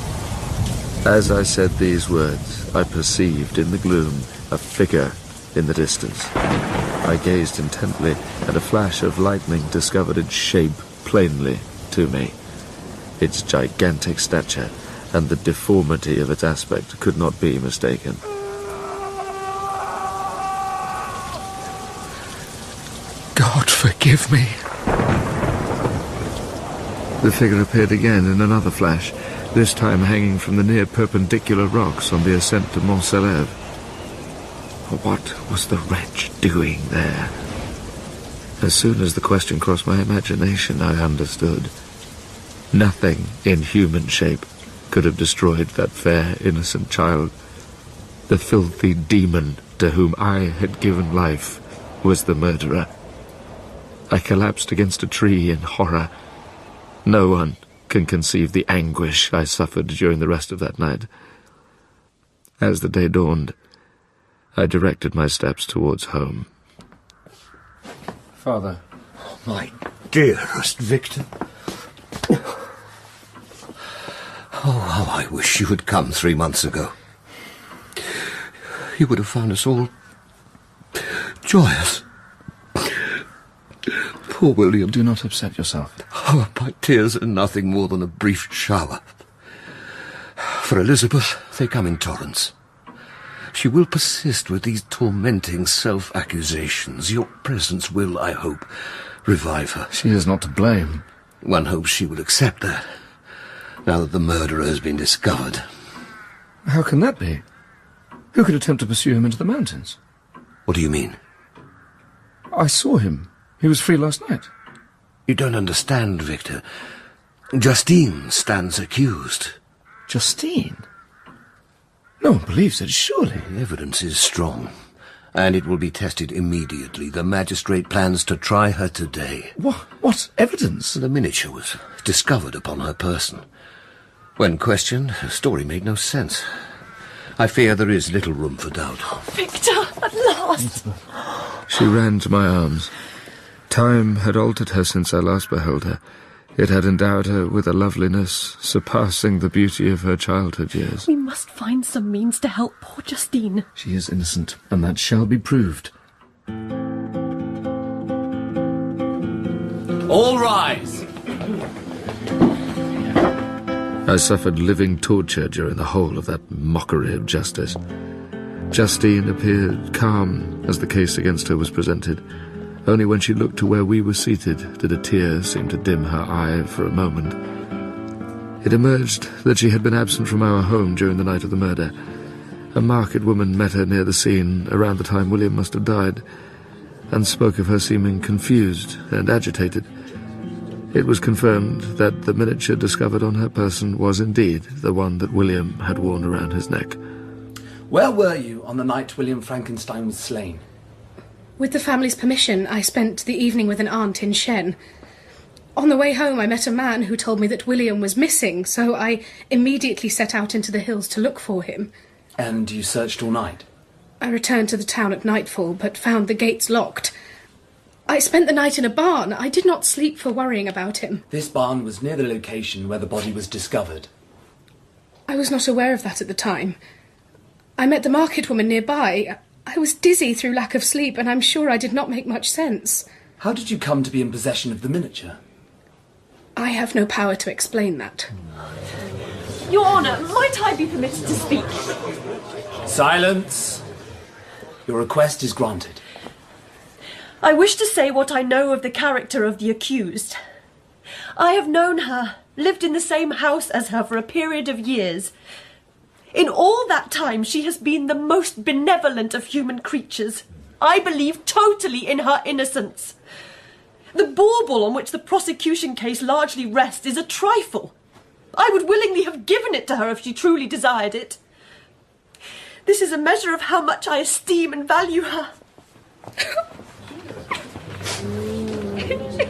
H: As I said these words, I perceived in the gloom a figure in the distance. I gazed intently, and a flash of lightning discovered its shape plainly to me. Its gigantic stature and the deformity of its aspect could not be mistaken.
F: God forgive me.
H: The figure appeared again in another flash, this time hanging from the near perpendicular rocks on the ascent to Mont Célèves. What was the wretch doing there? As soon as the question crossed my imagination, I understood. Nothing in human shape could have destroyed that fair, innocent child. The filthy demon to whom I had given life was the murderer. I collapsed against a tree in horror. No one can conceive the anguish I suffered during the rest of that night. As the day dawned, I directed my steps towards home.
F: Father.
J: My dearest Victor. Oh, how I wish you had come 3 months ago. You would have found us all joyous. Poor William.
F: Do not upset yourself.
J: Oh, my tears are nothing more than a brief shower. For Elizabeth, they come in torrents. She will persist with these tormenting self-accusations. Your presence will, I hope, revive her.
F: She is not to blame.
J: One hopes she will accept that, now that the murderer has been discovered.
F: How can that be? Who could attempt to pursue him into the mountains?
J: What do you mean?
F: I saw him. He was free last night.
J: You don't understand, Victor. Justine stands accused.
F: Justine? No one believes it, surely.
J: The evidence is strong, and it will be tested immediately. The magistrate plans to try her today.
F: What evidence?
J: The miniature was discovered upon her person. When questioned, her story made no sense. I fear there is little room for doubt.
I: Oh, Victor, at last!
H: She ran to my arms. Time had altered her since I last beheld her. It had endowed her with a loveliness surpassing the beauty of her childhood years.
I: We must find some means to help poor Justine.
F: She is innocent, and that shall be proved.
L: All rise!
H: I suffered living torture during the whole of that mockery of justice. Justine appeared calm as the case against her was presented. Only when she looked to where we were seated did a tear seem to dim her eye for a moment. It emerged that she had been absent from our home during the night of the murder. A market woman met her near the scene around the time William must have died, and spoke of her seeming confused and agitated. It was confirmed that the miniature discovered on her person was indeed the one that William had worn around his neck.
Q: Where were you on the night William Frankenstein was slain?
R: With the family's permission, I spent the evening with an aunt in Shen. On the way home, I met a man who told me that William was missing, so I immediately set out into the hills to look for him.
Q: And you searched all night?
R: I returned to the town at nightfall, but found the gates locked. I spent the night in a barn. I did not sleep for worrying about him.
Q: This barn was near the location where the body was discovered.
R: I was not aware of that at the time. I met the market woman nearby. I was dizzy through lack of sleep, and I'm sure I did not make much sense.
Q: How did you come to be in possession of the miniature?
R: I have no power to explain that.
I: Your Honour, might I be permitted to speak?
Q: Silence! Your request is granted.
I: I wish to say what I know of the character of the accused. I have known her, lived in the same house as her for a period of years. In all that time, she has been the most benevolent of human creatures. I believe totally in her innocence. The bauble on which the prosecution case largely rests is a trifle. I would willingly have given it to her if she truly desired it. This is a measure of how much I esteem and value her.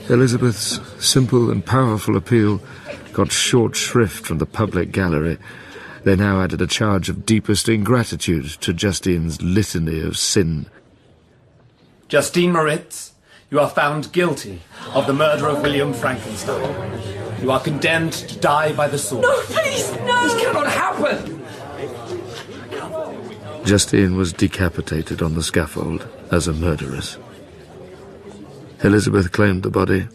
H: Elizabeth's simple and powerful appeal got short shrift from the public gallery. They now added a charge of deepest ingratitude to Justine's litany of sin.
Q: Justine Moritz, you are found guilty of the murder of William Frankenstein. You are condemned to die by the sword.
I: No, please, no!
Q: This cannot happen!
H: Justine was decapitated on the scaffold as a murderess. Elizabeth claimed the body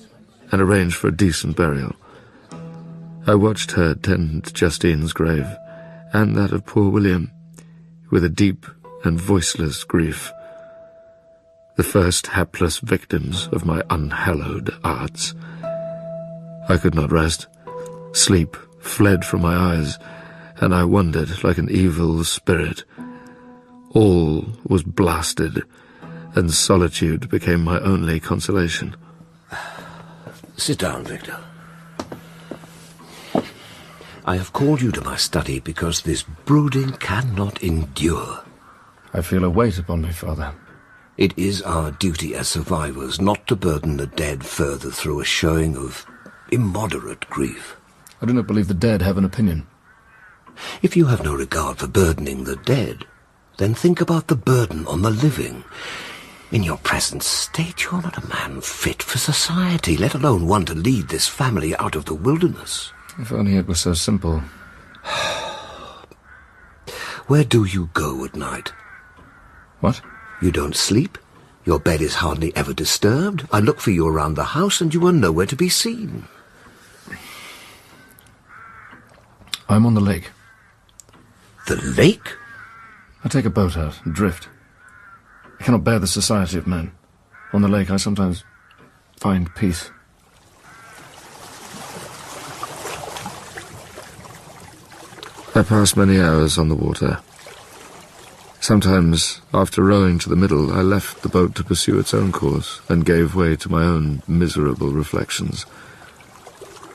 H: and arranged for a decent burial. I watched her tend Justine's grave, and that of poor William, with a deep and voiceless grief. The first hapless victims of my unhallowed arts. I could not rest. Sleep fled from my eyes, and I wandered like an evil spirit. All was blasted, and solitude became my only consolation.
J: Sit down, Victor. I have called you to my study because this brooding cannot endure.
F: I feel a weight upon me, Father.
J: It is our duty as survivors not to burden the dead further through a showing of immoderate grief.
F: I do not believe the dead have an opinion.
J: If you have no regard for burdening the dead, then think about the burden on the living. In your present state, you're not a man fit for society, let alone one to lead this family out of the wilderness.
F: If only it were so simple.
J: Where do you go at night?
F: What?
J: You don't sleep? Your bed is hardly ever disturbed. I look for you around the house and you are nowhere to be seen.
F: I'm on the lake.
J: The lake?
F: I take a boat out and drift. I cannot bear the society of men. On the lake I sometimes find peace.
H: I passed many hours on the water. Sometimes, after rowing to the middle, I left the boat to pursue its own course and gave way to my own miserable reflections.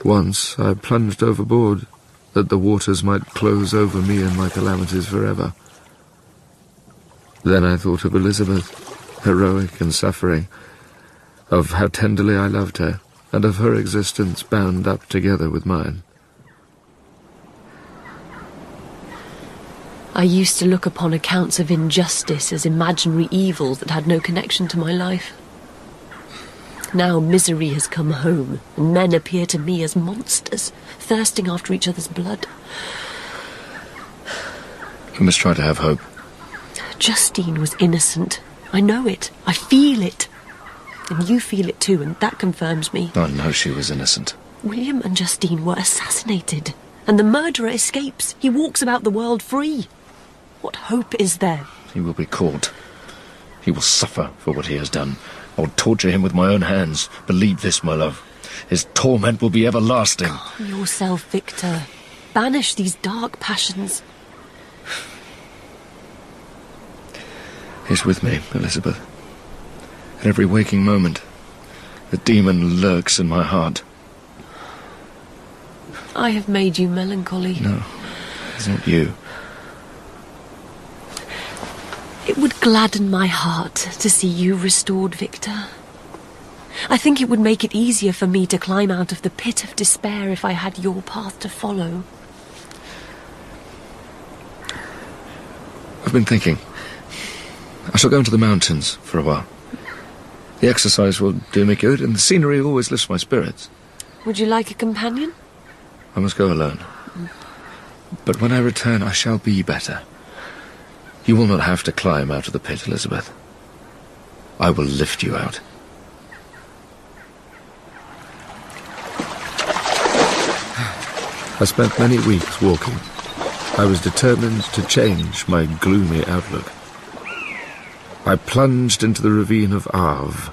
H: Once I plunged overboard, that the waters might close over me and my calamities forever. Then I thought of Elizabeth, heroic and suffering, of how tenderly I loved her, and of her existence bound up together with mine.
O: I used to look upon accounts of injustice as imaginary evils that had no connection to my life. Now misery has come home, and men appear to me as monsters, thirsting after each other's blood.
F: We must try to have hope.
O: Justine was innocent. I know it. I feel it. And you feel it too, and that confirms me.
F: I know she was innocent.
O: William and Justine were assassinated, and the murderer escapes. He walks about the world free. What hope is there?
F: He will be caught. He will suffer for what he has done. I will torture him with my own hands. Believe this, my love. His torment will be everlasting.
O: Calm yourself, Victor. Banish these dark passions.
F: He's with me, Elizabeth. At every waking moment, the demon lurks in my heart.
O: I have made you melancholy.
F: No, it's not you.
O: It would gladden my heart to see you restored, Victor. I think it would make it easier for me to climb out of the pit of despair if I had your path to follow.
F: I've been thinking.
H: I shall go into the mountains for a while. The exercise will do me good, and the scenery always lifts my spirits.
O: Would you like a companion?
H: I must go alone. But when I return, I shall be better. You will not have to climb out of the pit, Elizabeth. I will lift you out. I spent many weeks walking. I was determined to change my gloomy outlook. I plunged into the ravine of Arve.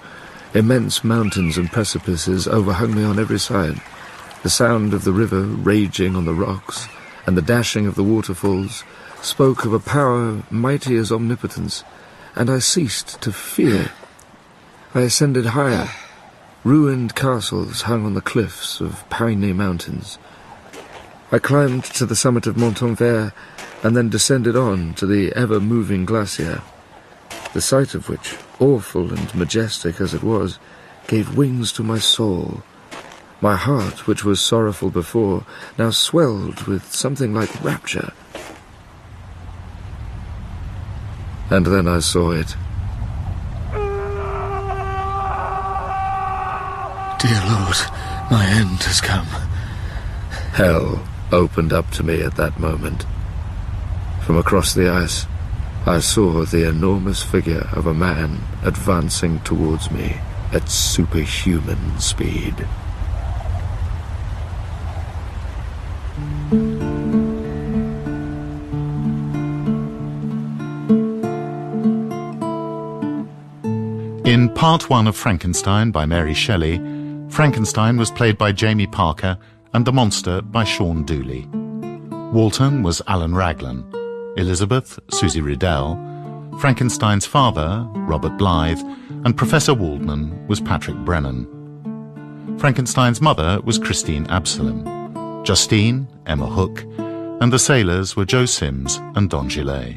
H: Immense mountains and precipices overhung me on every side. The sound of the river raging on the rocks and the dashing of the waterfalls spoke of a power mighty as omnipotence, and I ceased to fear. I ascended higher. Ruined castles hung on the cliffs of piney mountains. I climbed to the summit of Montanvert and then descended on to the ever-moving glacier, the sight of which, awful and majestic as it was, gave wings to my soul. My heart, which was sorrowful before, now swelled with something like rapture. And then I saw it.
F: Dear Lord, my end has come.
H: Hell opened up to me at that moment. From across the ice, I saw the enormous figure of a man advancing towards me at superhuman speed.
S: In Part 1 of Frankenstein by Mary Shelley, Frankenstein was played by Jamie Parker and the monster by Shaun Dooley. Walton was Alan Raglan, Elizabeth, Susie Riddell, Frankenstein's father, Robert Blythe, and Professor Waldman was Patrick Brennan. Frankenstein's mother was Christine Absalom, Justine, Emma Hook, and the sailors were Joe Sims and Don Gillet.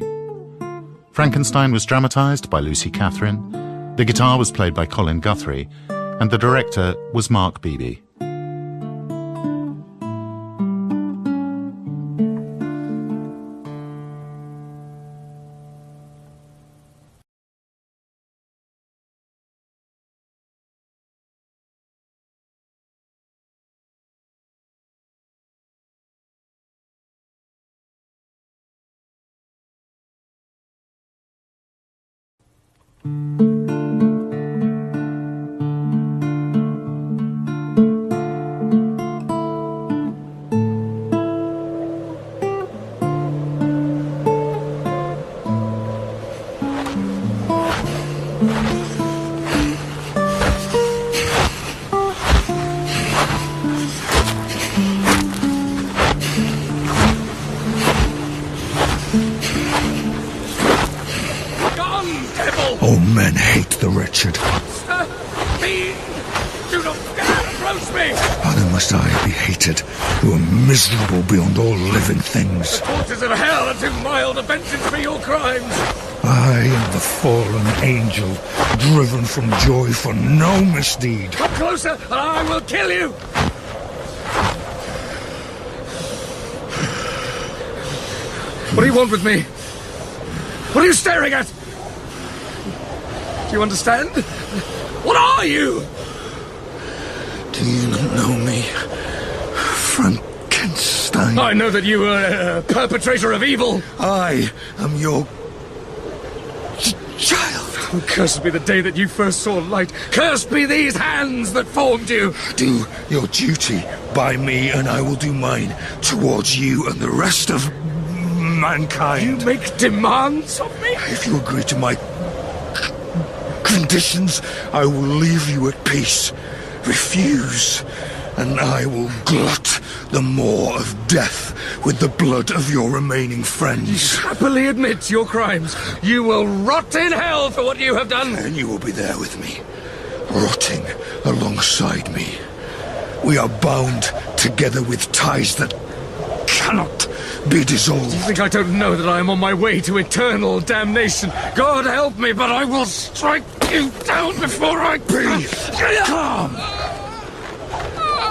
S: Frankenstein was dramatised by Lucy Catherine, the guitar was played by Colin Guthrie, and the director was Mark Beebe.
T: All men hate the wretched.
L: Fiend! Do not dare approach me!
T: Why then must I be hated, who am miserable beyond all living things?
L: The tortures of hell are too mild a vengeance for your crimes!
T: I am the fallen angel, driven from joy for no misdeed.
L: Come closer, and I will kill you! What do you want with me? What are you staring at? Do you understand? What are you?
T: Do you not know me? Frankenstein.
L: I know that you are a perpetrator of evil.
T: I am your child.
L: Oh, cursed be the day that you first saw light. Cursed be these hands that formed you.
T: Do your duty by me, and I will do mine towards you and the rest of mankind.
L: You make demands of me?
T: If you agree to my conditions, I will leave you at peace. Refuse, and I will glut the maw of death with the blood of your remaining friends.
L: You happily admit your crimes. You will rot in hell for what you have done.
T: And you will be there with me, rotting alongside me. We are bound together with ties that cannot be dissolved.
L: You think I don't know that I am on my way to eternal damnation? God help me, but I will strike you down before I...
T: Be calm!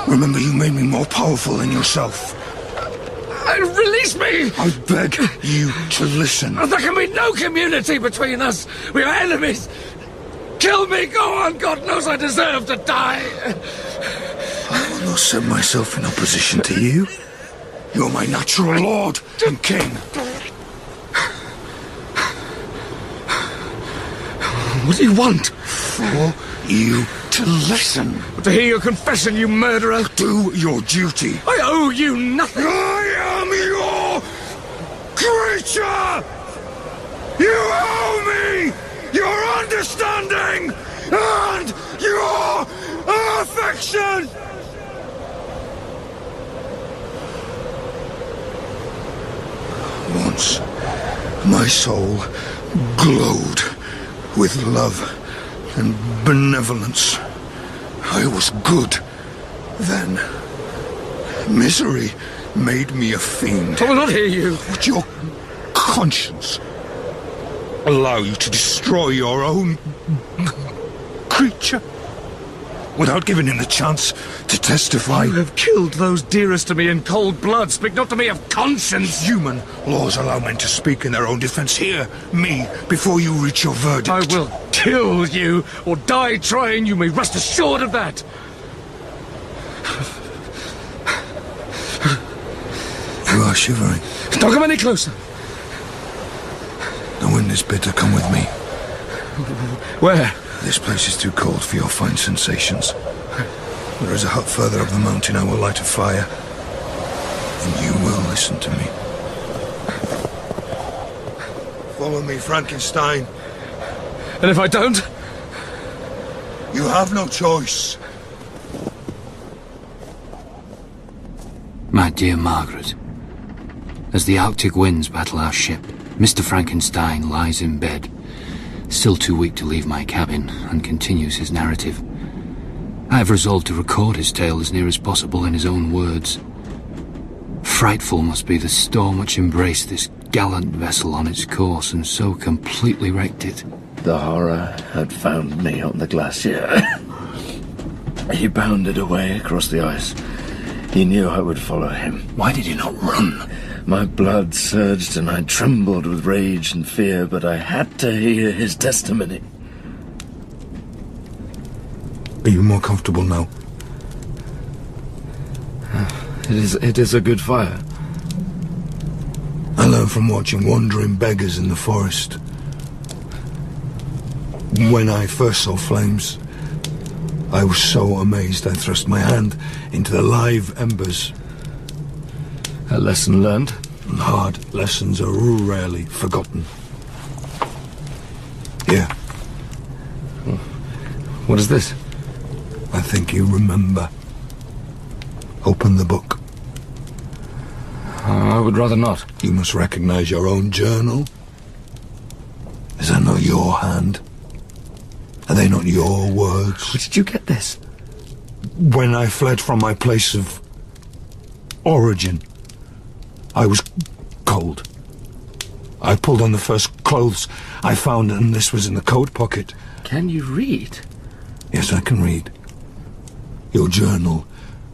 T: Remember, you made me more powerful than yourself.
M: Release me!
T: I beg you to listen.
M: There can be no community between us. We are enemies. Kill me, go on. God knows I deserve to die.
T: I will not set myself in opposition to you. You're my natural lord and king.
M: What do you want?
T: For you to listen.
M: To hear your confession, you murderer.
T: Do your duty.
M: I owe you nothing.
T: I am your creature! You owe me your understanding and your affection! Once, my soul glowed with love and benevolence. I was good then. Misery made me a fiend.
M: I will not hear you.
T: Would your conscience allow you to destroy your own creature without giving him the chance to testify?
M: You have killed those dearest to me in cold blood. Speak not to me of conscience.
T: Human laws allow men to speak in their own defense. Hear me before you reach your verdict.
M: I will kill you or die trying. You may rest assured of that.
T: You are shivering.
M: Don't come any closer.
T: The wind is bitter. Come with me.
M: Where?
T: This place is too cold for your fine sensations. There is a hut further up the mountain. I will light a fire. And you will listen to me. Follow me, Frankenstein.
M: And if I don't?
T: You have no choice.
B: My dear Margaret, as the Arctic winds battle our ship, Mr. Frankenstein lies in bed, still too weak to leave my cabin, and continues his narrative. I have resolved to record his tale as near as possible in his own words. Frightful must be the storm which embraced this gallant vessel on its course and so completely wrecked it.
H: The horror had found me on the glacier. He bounded away across the ice. He knew I would follow him.
B: Why did he not run?
H: My blood surged and I trembled with rage and fear, but I had to hear his testimony.
T: Are you more comfortable now?
H: It is a good fire.
T: I learned from watching wandering beggars in the forest. When I first saw flames, I was so amazed I thrust my hand into the live embers.
H: A lesson learned?
T: Hard lessons are rarely forgotten. Here.
H: What is this?
T: I think you remember. Open the book.
H: I would rather not.
T: You must recognize your own journal. Is that not your hand? Are they not your words?
H: Where did you get this?
T: When I fled from my place of origin, I was cold. I pulled on the first clothes I found, and this was in the coat pocket.
H: Can you read?
T: Yes, I can read. Your journal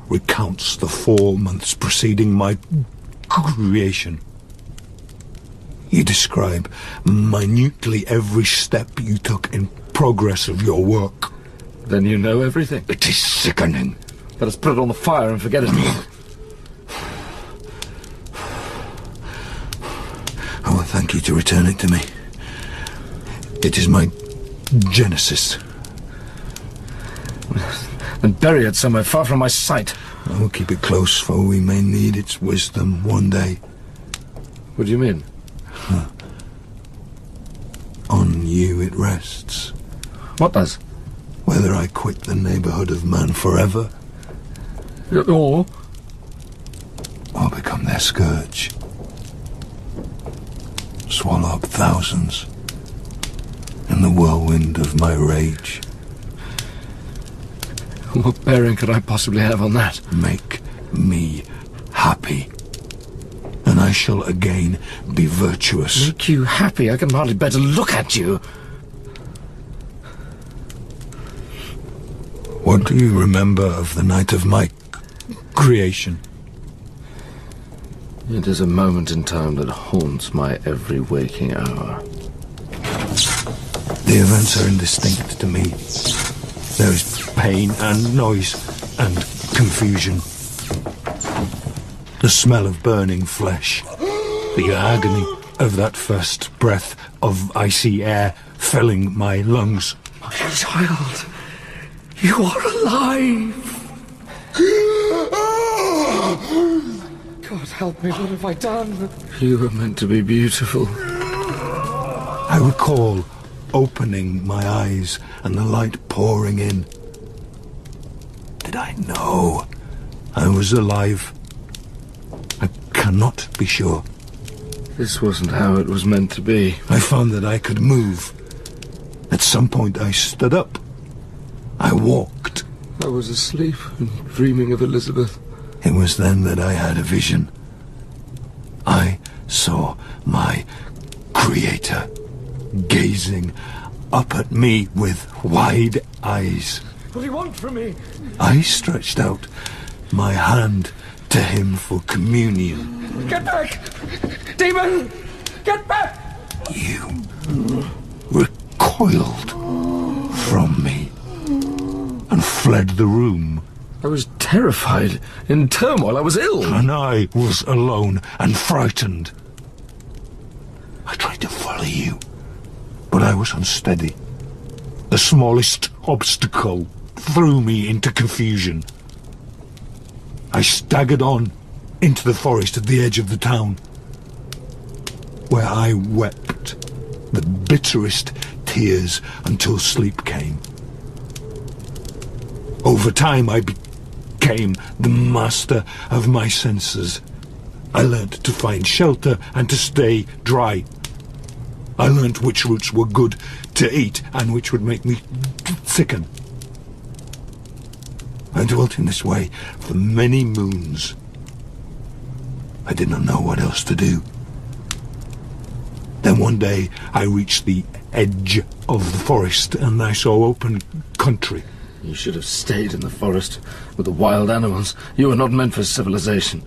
T: recounts the 4 months preceding my creation. You describe minutely every step you took in progress of your work.
H: Then you know everything.
T: It is sickening.
H: Let us put it on the fire and forget it.
T: I will thank you to return it to me. It is my Genesis.
H: And bury it somewhere far from my sight.
T: I will keep it close, for we may need its wisdom one day.
H: What do you mean?
T: On you it rests.
H: What does?
T: Whether I quit the neighbourhood of man forever,
H: or
T: become their scourge. Swallow up thousands in the whirlwind of my rage.
H: What bearing could I possibly have on that?
T: Make me happy, and I shall again be virtuous.
H: Make you happy? I can hardly bear to look at you.
T: What do you remember of the night of my creation?
H: It is a moment in time that haunts my every waking hour.
T: The events are indistinct to me. There is pain and noise and confusion. The smell of burning flesh. The agony of that first breath of icy air filling my lungs.
D: My child, you are alive! God help me, what have I done?
H: You were meant to be beautiful.
T: I recall opening my eyes and the light pouring in. Did I know I was alive? I cannot be sure.
H: This wasn't how it was meant to be.
T: I found that I could move. At some point I stood up. I walked.
H: I was asleep and dreaming of Elizabeth.
T: It was then that I had a vision. I saw my Creator gazing up at me with wide eyes.
D: What do you want from me?
T: I stretched out my hand to him for communion.
D: Get back! Demon! Get back!
T: You recoiled from me and fled the room.
H: I was terrified, in turmoil, I was ill.
T: And I was alone and frightened. I tried to follow you, but I was unsteady. The smallest obstacle threw me into confusion. I staggered on into the forest at the edge of the town, where I wept the bitterest tears until sleep came. Over time I became the master of my senses. I learnt to find shelter and to stay dry. I learnt which roots were good to eat and which would make me sicken. I dwelt in this way for many moons. I did not know what else to do. Then one day I reached the edge of the forest and I saw open country.
H: You should have stayed in the forest with the wild animals. You were not meant for civilization.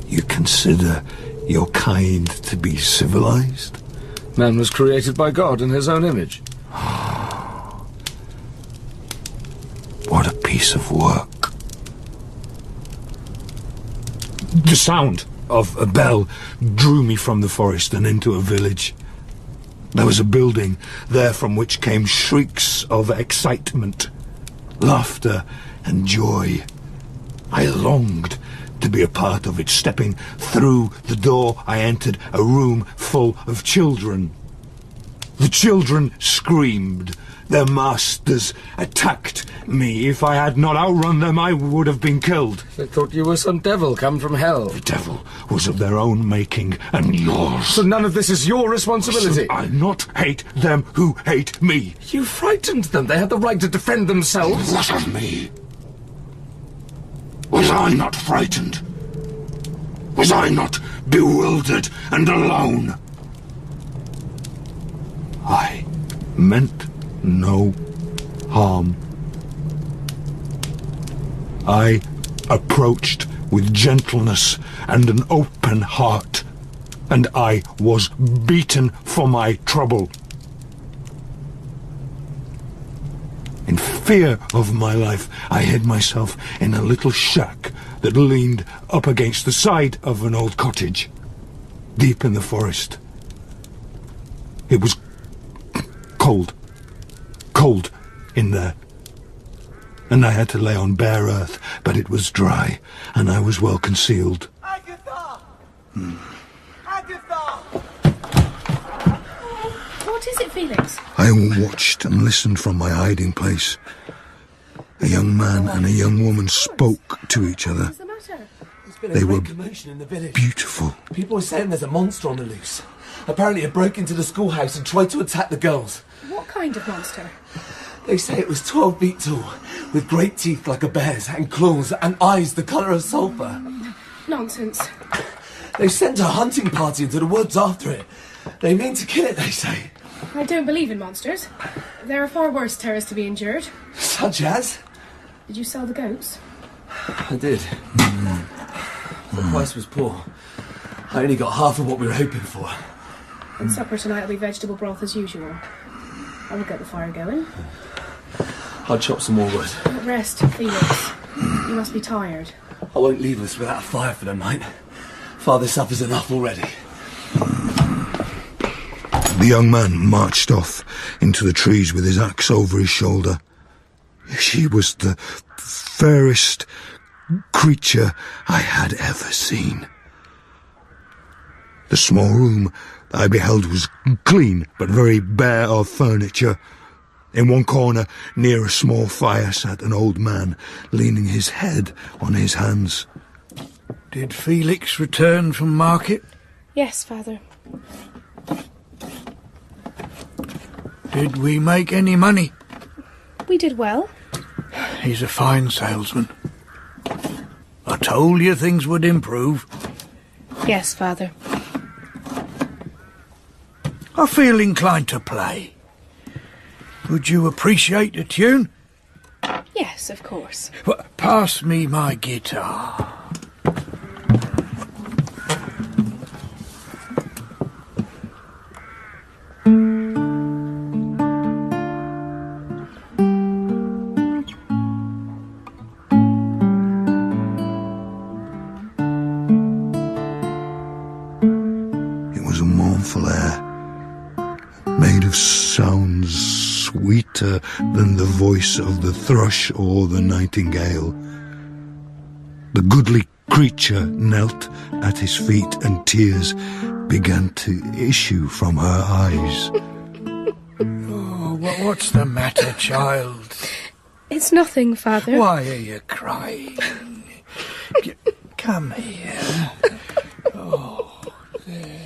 T: You consider your kind to be civilized?
H: Man was created by God in his own image.
T: What a piece of work. The sound of a bell drew me from the forest and into a village. There was a building there from which came shrieks of excitement, laughter and joy. I longed to be a part of it. Stepping through the door, I entered a room full of children. The children screamed. Their masters attacked me. If I had not outrun them, I would have been killed.
H: They thought you were some devil come from hell.
T: The devil was of their own making and yours.
H: So none of this is your responsibility?
T: Should I not hate them who hate me?
H: You frightened them. They had the right to defend themselves.
T: What of me? Was I not frightened? Was I not bewildered and alone? I meant no harm. I approached with gentleness and an open heart, and I was beaten for my trouble. In fear of my life, I hid myself in a little shack that leaned up against the side of an old cottage, deep in the forest. It was cold in there, and I had to lay on bare earth, but it was dry, and I was well concealed.
D: Agatha!
R: What is it, Felix?
T: I watched and listened from my hiding place. A young man and a young woman spoke to each other.
R: What's the matter?
D: There's been a
T: They
D: great
T: were
D: commotion in the village.
T: beautiful.
D: People are saying there's a monster on the loose. Apparently it broke into the schoolhouse and tried to attack the girls.
R: What kind of monster?
D: They say it was 12 feet tall, with great teeth like a bear's, and claws, and eyes the colour of sulphur.
R: Nonsense.
D: They've sent a hunting party into the woods after it. They mean to kill it, they say.
R: I don't believe in monsters. There are far worse terrors to be endured.
D: Such as?
R: Did you sell the goats?
D: I did. The price was poor. I only got half of what we were hoping for.
R: And supper tonight will be vegetable broth as usual. I will get the fire going.
D: I'll chop some more wood.
R: Rest, Felix. You must be tired.
D: I won't leave us without a fire for the night. Father suffers enough already.
T: The young man marched off into the trees with his axe over his shoulder. She was the fairest creature I had ever seen. The small room I beheld was clean, but very bare of furniture. In one corner, near a small fire, sat an old man, leaning his head on his hands.
U: Did Felix return from market?
R: Yes, Father.
U: Did we make any money?
R: We did well.
U: He's a fine salesman. I told you things would improve.
R: Yes, Father.
U: I feel inclined to play. Would you appreciate a tune?
R: Yes, of course.
U: Well, pass me my guitar.
T: Sounds sweeter than the voice of the thrush or the nightingale. The goodly creature knelt at his feet, and tears began to issue from her eyes.
U: Oh, what's the matter, child?
R: It's nothing, Father.
U: Why are you crying? Come here. Oh, there.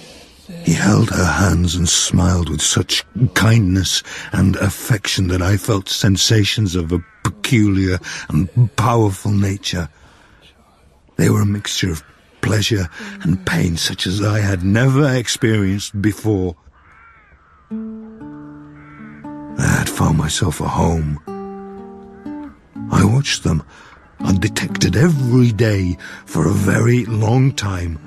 T: He held her hands and smiled with such kindness and affection that I felt sensations of a peculiar and powerful nature. They were a mixture of pleasure and pain such as I had never experienced before. I had found myself a home. I watched them undetected every day for a very long time.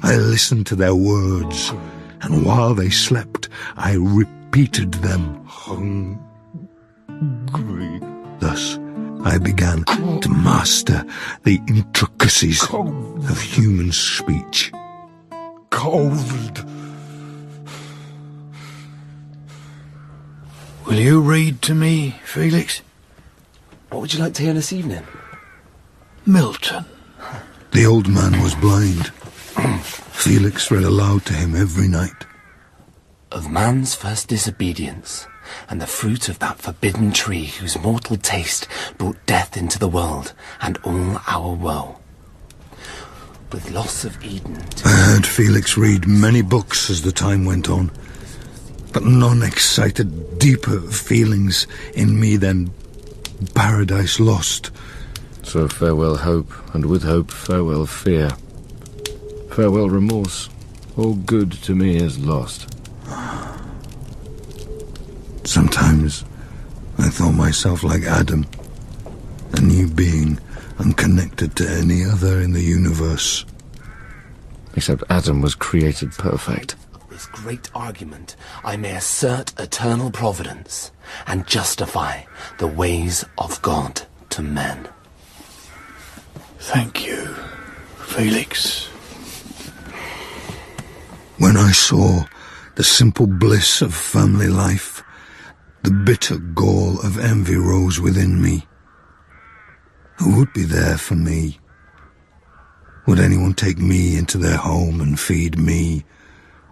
T: I listened to their words, and while they slept, I repeated them. Hungry. Thus, I began to master the intricacies of human speech.
U: Cold. Will you read to me, Felix?
D: What would you like to hear this evening?
U: Milton.
T: The old man was blind. Felix read aloud to him every night.
D: Of man's first disobedience, and the fruit of that forbidden tree whose mortal taste brought death into the world, and all our woe. With loss of Eden...
T: I heard Felix read many books as the time went on, but none excited deeper feelings in me than Paradise Lost.
H: So farewell hope, and with hope farewell fear. Farewell remorse. All good to me is lost.
T: Sometimes I thought myself like Adam, a new being unconnected to any other in the universe.
H: Except Adam was created perfect.
D: This great argument, I may assert eternal providence and justify the ways of God to men.
U: Thank you, Felix.
T: When I saw the simple bliss of family life, the bitter gall of envy rose within me. Who would be there for me? Would anyone take me into their home and feed me,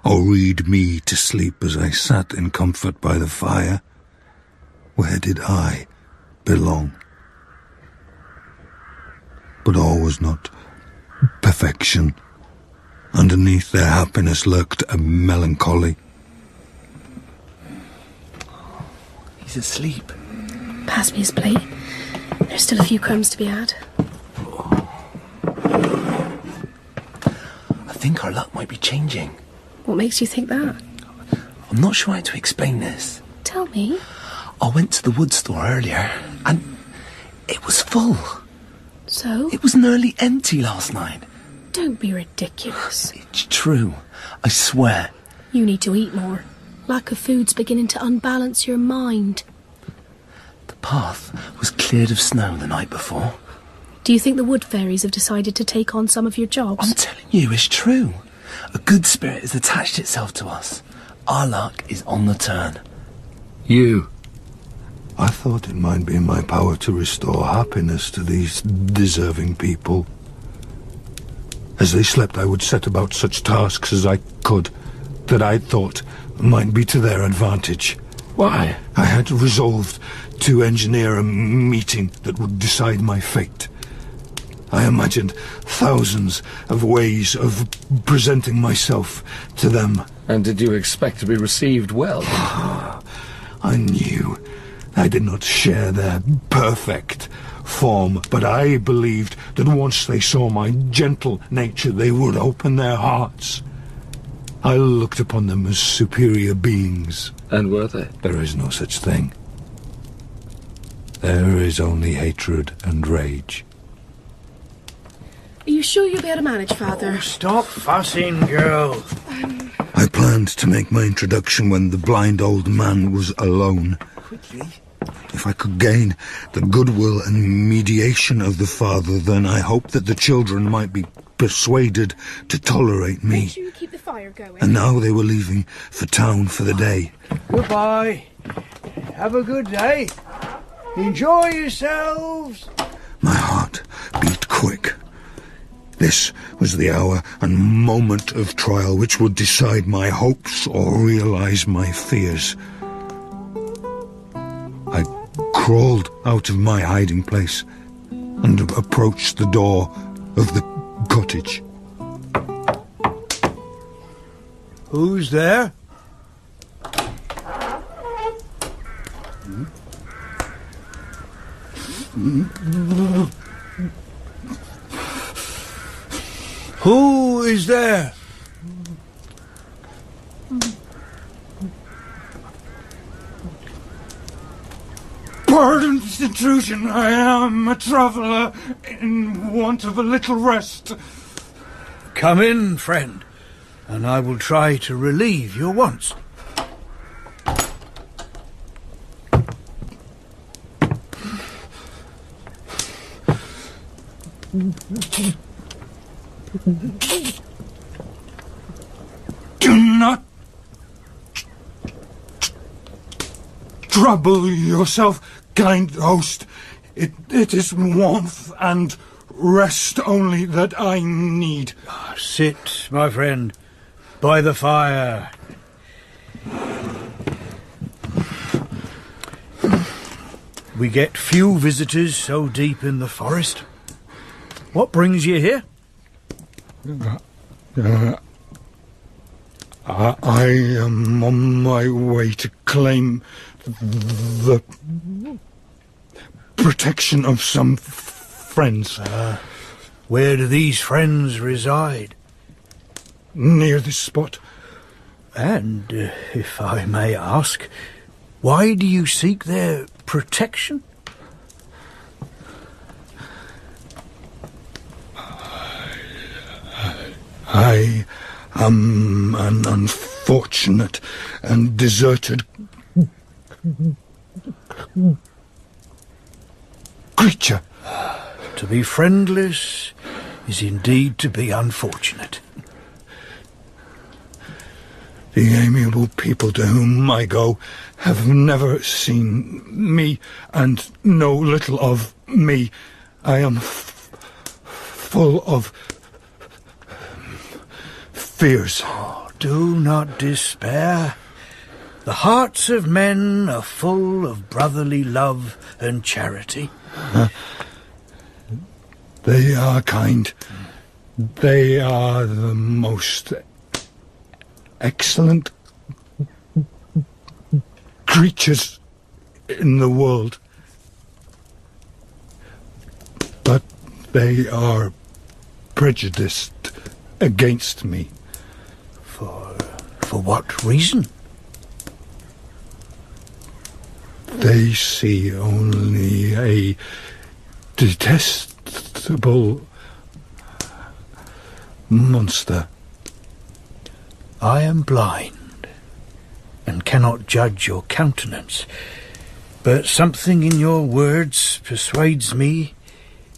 T: or read me to sleep as I sat in comfort by the fire? Where did I belong? But all was not perfection. Underneath their happiness lurked a melancholy.
D: He's asleep.
R: Pass me his plate. There's still a few crumbs to be had.
D: I think our luck might be changing.
R: What makes you think that?
D: I'm not sure how to explain this.
R: Tell me.
D: I went to the wood store earlier, and it was full.
R: So?
D: It was nearly empty last night.
R: Don't be ridiculous.
D: It's true. I swear.
R: You need to eat more. Lack of food's beginning to unbalance your mind.
D: The path was cleared of snow the night before.
R: Do you think the wood fairies have decided to take on some of your jobs?
D: I'm telling you, it's true. A good spirit has attached itself to us. Our luck is on the turn.
T: You. I thought it might be in my power to restore happiness to these deserving people. As they slept, I would set about such tasks as I could, that I thought might be to their advantage.
H: Why?
T: I had resolved to engineer a meeting that would decide my fate. I imagined thousands of ways of presenting myself to them.
H: And did you expect to be received well?
T: I knew I did not share their perfect form, but I believed that once they saw my gentle nature, they would open their hearts. I looked upon them as superior beings.
H: And were they?
T: There is no such thing. There is only hatred and rage.
R: Are you sure you'll be able to manage, Father?
U: Stop fussing, girl.
T: I planned to make my introduction when the blind old man was alone.
U: Quickly.
T: If I could gain the goodwill and mediation of the father, then I hoped that the children might be persuaded to tolerate me.
R: Make sure you keep the fire going.
T: And now they were leaving for town for the day.
U: Goodbye. Have a good day. Enjoy yourselves.
T: My heart beat quick. This was the hour and moment of trial which would decide my hopes or realize my fears. I crawled out of my hiding place and approached the door of the cottage.
U: Who's there? Who is there?
T: Pardon this intrusion. I am a traveller in want of a little rest.
U: Come in, friend, and I will try to relieve your wants.
T: Do not trouble yourself, kind host. It is warmth and rest only that I need.
U: Sit, my friend, by the fire. We get few visitors so deep in the forest. What brings you here?
T: I am on my way to claim the protection of some friends.
U: Where do these friends reside?
T: Near this spot.
U: And, if I may ask, why do you seek their protection?
T: I am an unfortunate and deserted creature.
U: To be friendless is indeed to be unfortunate.
T: The amiable people to whom I go have never seen me and know little of me. I am full of fears.
U: Oh, do not despair. The hearts of men are full of brotherly love and charity.
T: They are kind. They are the most excellent creatures in the world. But they are prejudiced against me.
U: For what reason?
T: They see only a detestable monster.
U: I am blind, and cannot judge your countenance, but something in your words persuades me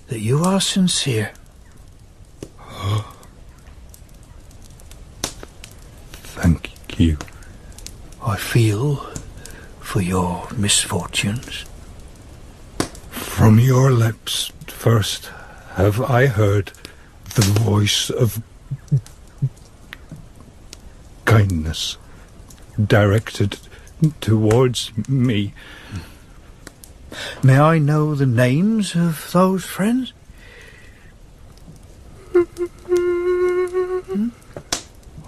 U: that you are sincere.
T: Thank you.
U: I feel for your misfortunes.
T: From your lips first have I heard the voice of kindness directed towards me.
U: May I know the names of those friends?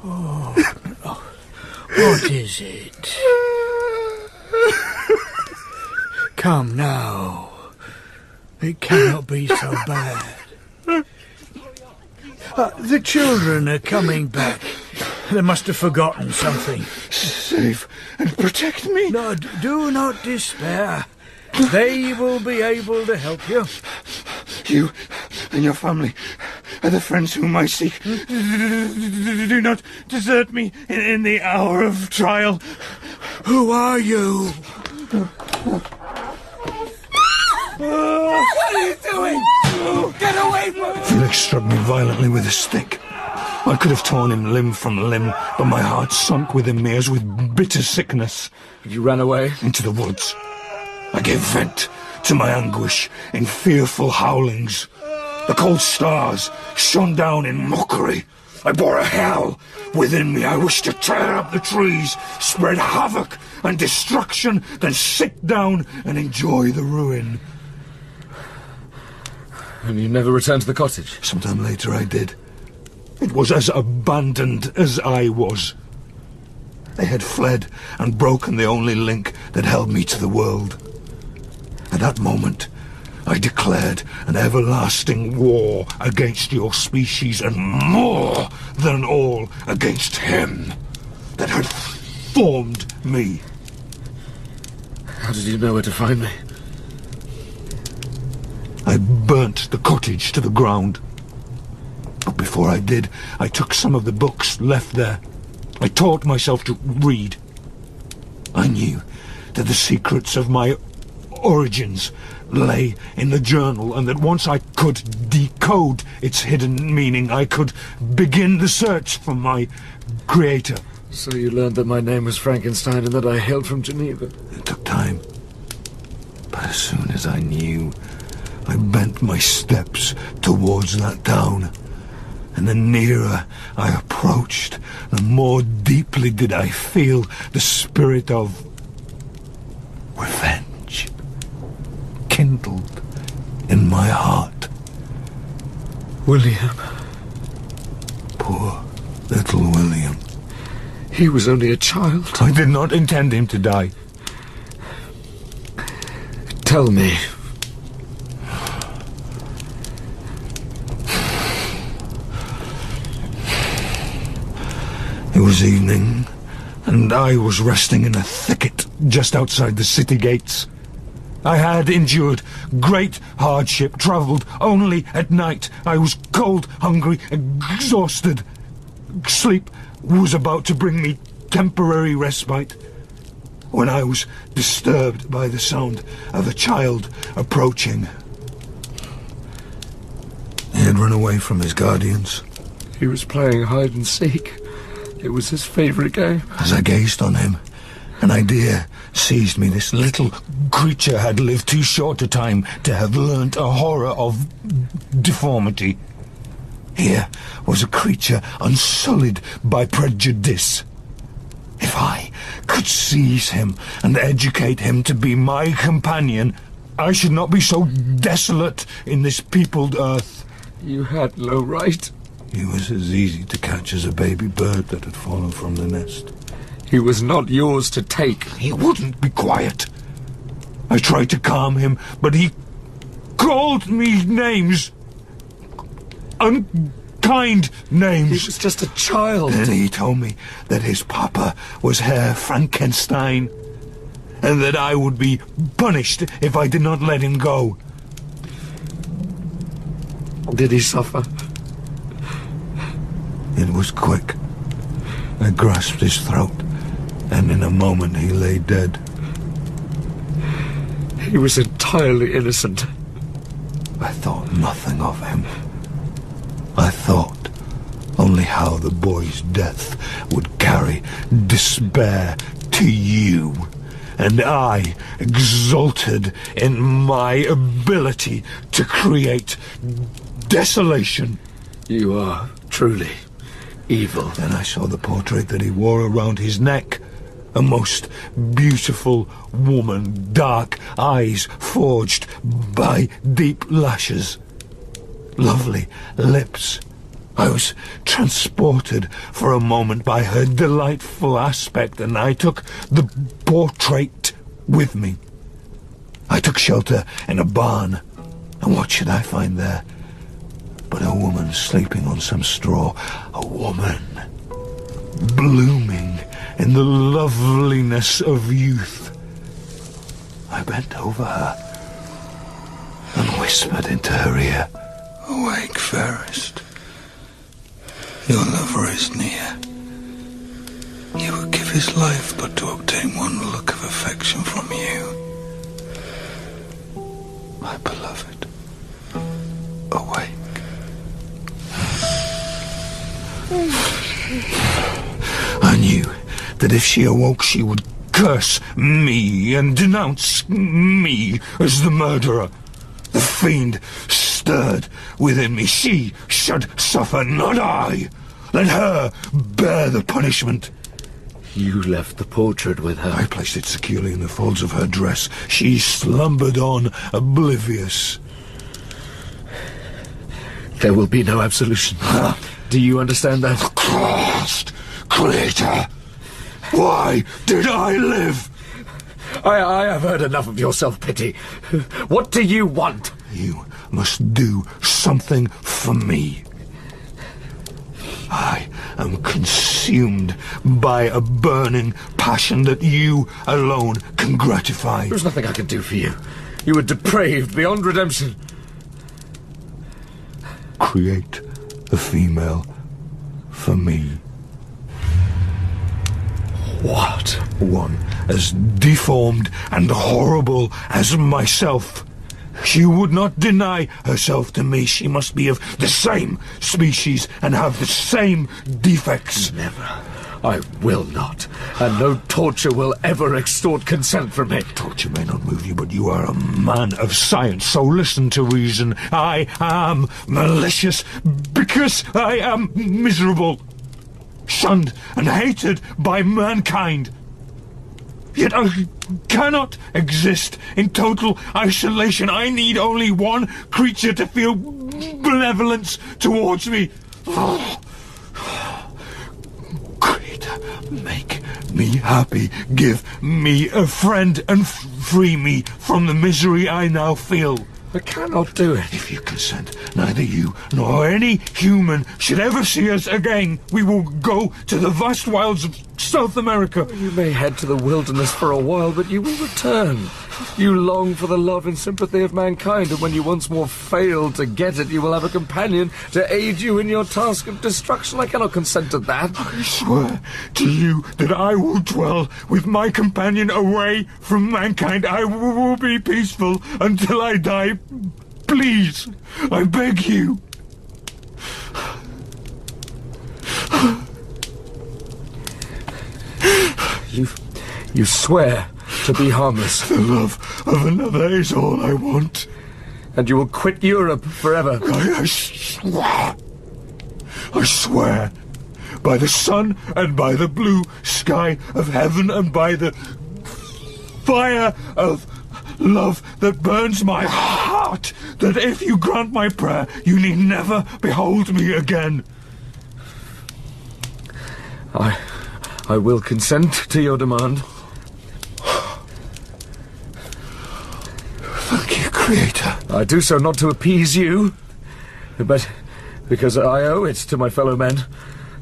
U: Oh, what is it? Come now. It cannot be so bad. The children are coming back. They must have forgotten something.
T: Save and protect me.
U: No, do not despair. They will be able to help you.
T: You and your family are the friends whom I seek. Do not desert me in the hour of trial.
U: Who are you?
L: What are you doing? Get away from me!
T: Felix struck me violently with a stick. I could have torn him limb from limb, but my heart sunk within me as with bitter sickness.
C: You ran away?
T: Into the woods. I gave vent to my anguish in fearful howlings. The cold stars shone down in mockery. I bore a hell within me. I wished to tear up the trees, spread havoc and destruction, then sit down and enjoy the ruin.
C: And you never returned to the cottage?
T: Sometime later I did. It was as abandoned as I was. They had fled and broken the only link that held me to the world. At that moment, I declared an everlasting war against your species, and more than all against him that had formed me.
C: How did you know where to find me?
T: I burnt the cottage to the ground. But before I did, I took some of the books left there. I taught myself to read. I knew that the secrets of my origins lay in the journal, and that once I could decode its hidden meaning, I could begin the search for my creator.
C: So you learned that my name was Frankenstein and that I hailed from Geneva?
T: It took time. But as soon as I knew, I bent my steps towards that town. And the nearer I approached, the more deeply did I feel the spirit of revenge kindled in my heart.
C: William.
T: Poor little William.
C: He was only a child.
T: I did not intend him to die.
C: Tell me.
T: It was evening, and I was resting in a thicket just outside the city gates. I had endured great hardship, travelled only at night. I was cold, hungry, exhausted. Sleep was about to bring me temporary respite when I was disturbed by the sound of a child approaching. He had run away from his guardians.
C: He was playing hide and seek. It was his favourite game.
T: As I gazed on him, an idea seized me. This little creature had lived too short a time to have learnt a horror of deformity. Here was a creature unsullied by prejudice. If I could seize him and educate him to be my companion, I should not be so desolate in this peopled earth.
C: You had no right.
T: He was as easy to catch as a baby bird that had fallen from the nest.
C: He was not yours to take.
T: He wouldn't be quiet. I tried to calm him, but he called me names. Unkind names.
C: He was just a child.
T: Then he told me that his papa was Herr Frankenstein, and that I would be punished if I did not let him go.
C: Did he suffer?
T: It was quick. I grasped his throat, and in a moment he lay dead.
F: He was entirely innocent.
T: I thought nothing of him. I thought only how the boy's death would carry despair to you, and I exulted in my ability to create desolation.
F: You are truly evil.
T: Then I saw the portrait that he wore around his neck. A most beautiful woman, dark eyes forged by deep lashes, lovely lips. I was transported for a moment by her delightful aspect, and I took the portrait with me. I took shelter in a barn, and what should I find there but a woman sleeping on some straw, a woman blooming in the loveliness of youth. I bent over her and whispered into her ear,
A: "Awake, fairest. Your lover is near. He would give his life but to obtain one look of affection from you. My beloved, awake."
T: I knew that if she awoke she would curse me and denounce me as the murderer. The fiend stirred within me. She should suffer, not I. Let her bear the punishment.
F: You left the portrait with her.
T: I placed it securely in the folds of her dress. She slumbered on, oblivious.
F: There will be no absolution. Do you understand that?
T: Christ, Creator! Why did I live?
F: I have heard enough of your self-pity. What do you want?
T: You must do something for me. I am consumed by a burning passion that you alone can gratify.
F: There's nothing I can do for you. You are depraved beyond redemption.
T: Create a female for me.
F: What?
T: One as deformed and horrible as myself. She would not deny herself to me. She must be of the same species and have the same defects.
F: Never. I will not. And no torture will ever extort consent from me.
T: Torture may not move you, but you are a man of science, so listen to reason. I am malicious because I am miserable, shunned and hated by mankind. Yet I cannot exist in total isolation. I need only one creature to feel benevolence towards me. Creator, make me happy. Give me a friend and free me from the misery I now feel.
F: I cannot do it.
T: If you consent, neither you nor any human should ever see us again. We will go to the vast wilds of South America.
F: You may head to the wilderness for a while, but you will return. You long for the love and sympathy of mankind, and when you once more fail to get it, you will have a companion to aid you in your task of destruction. I cannot consent to that.
T: I swear to you that I will dwell with my companion away from mankind. I will be peaceful until I die. Please, I beg you.
F: You swear to be harmless.
T: The love of another is all I want.
F: And you will quit Europe forever.
T: I swear by the sun and by the blue sky of heaven and by the fire of love that burns my heart, that if you grant my prayer, you need never behold me again.
F: I will consent to your demand.
T: Thank you, Creator.
F: I do so not to appease you, but because I owe it to my fellow men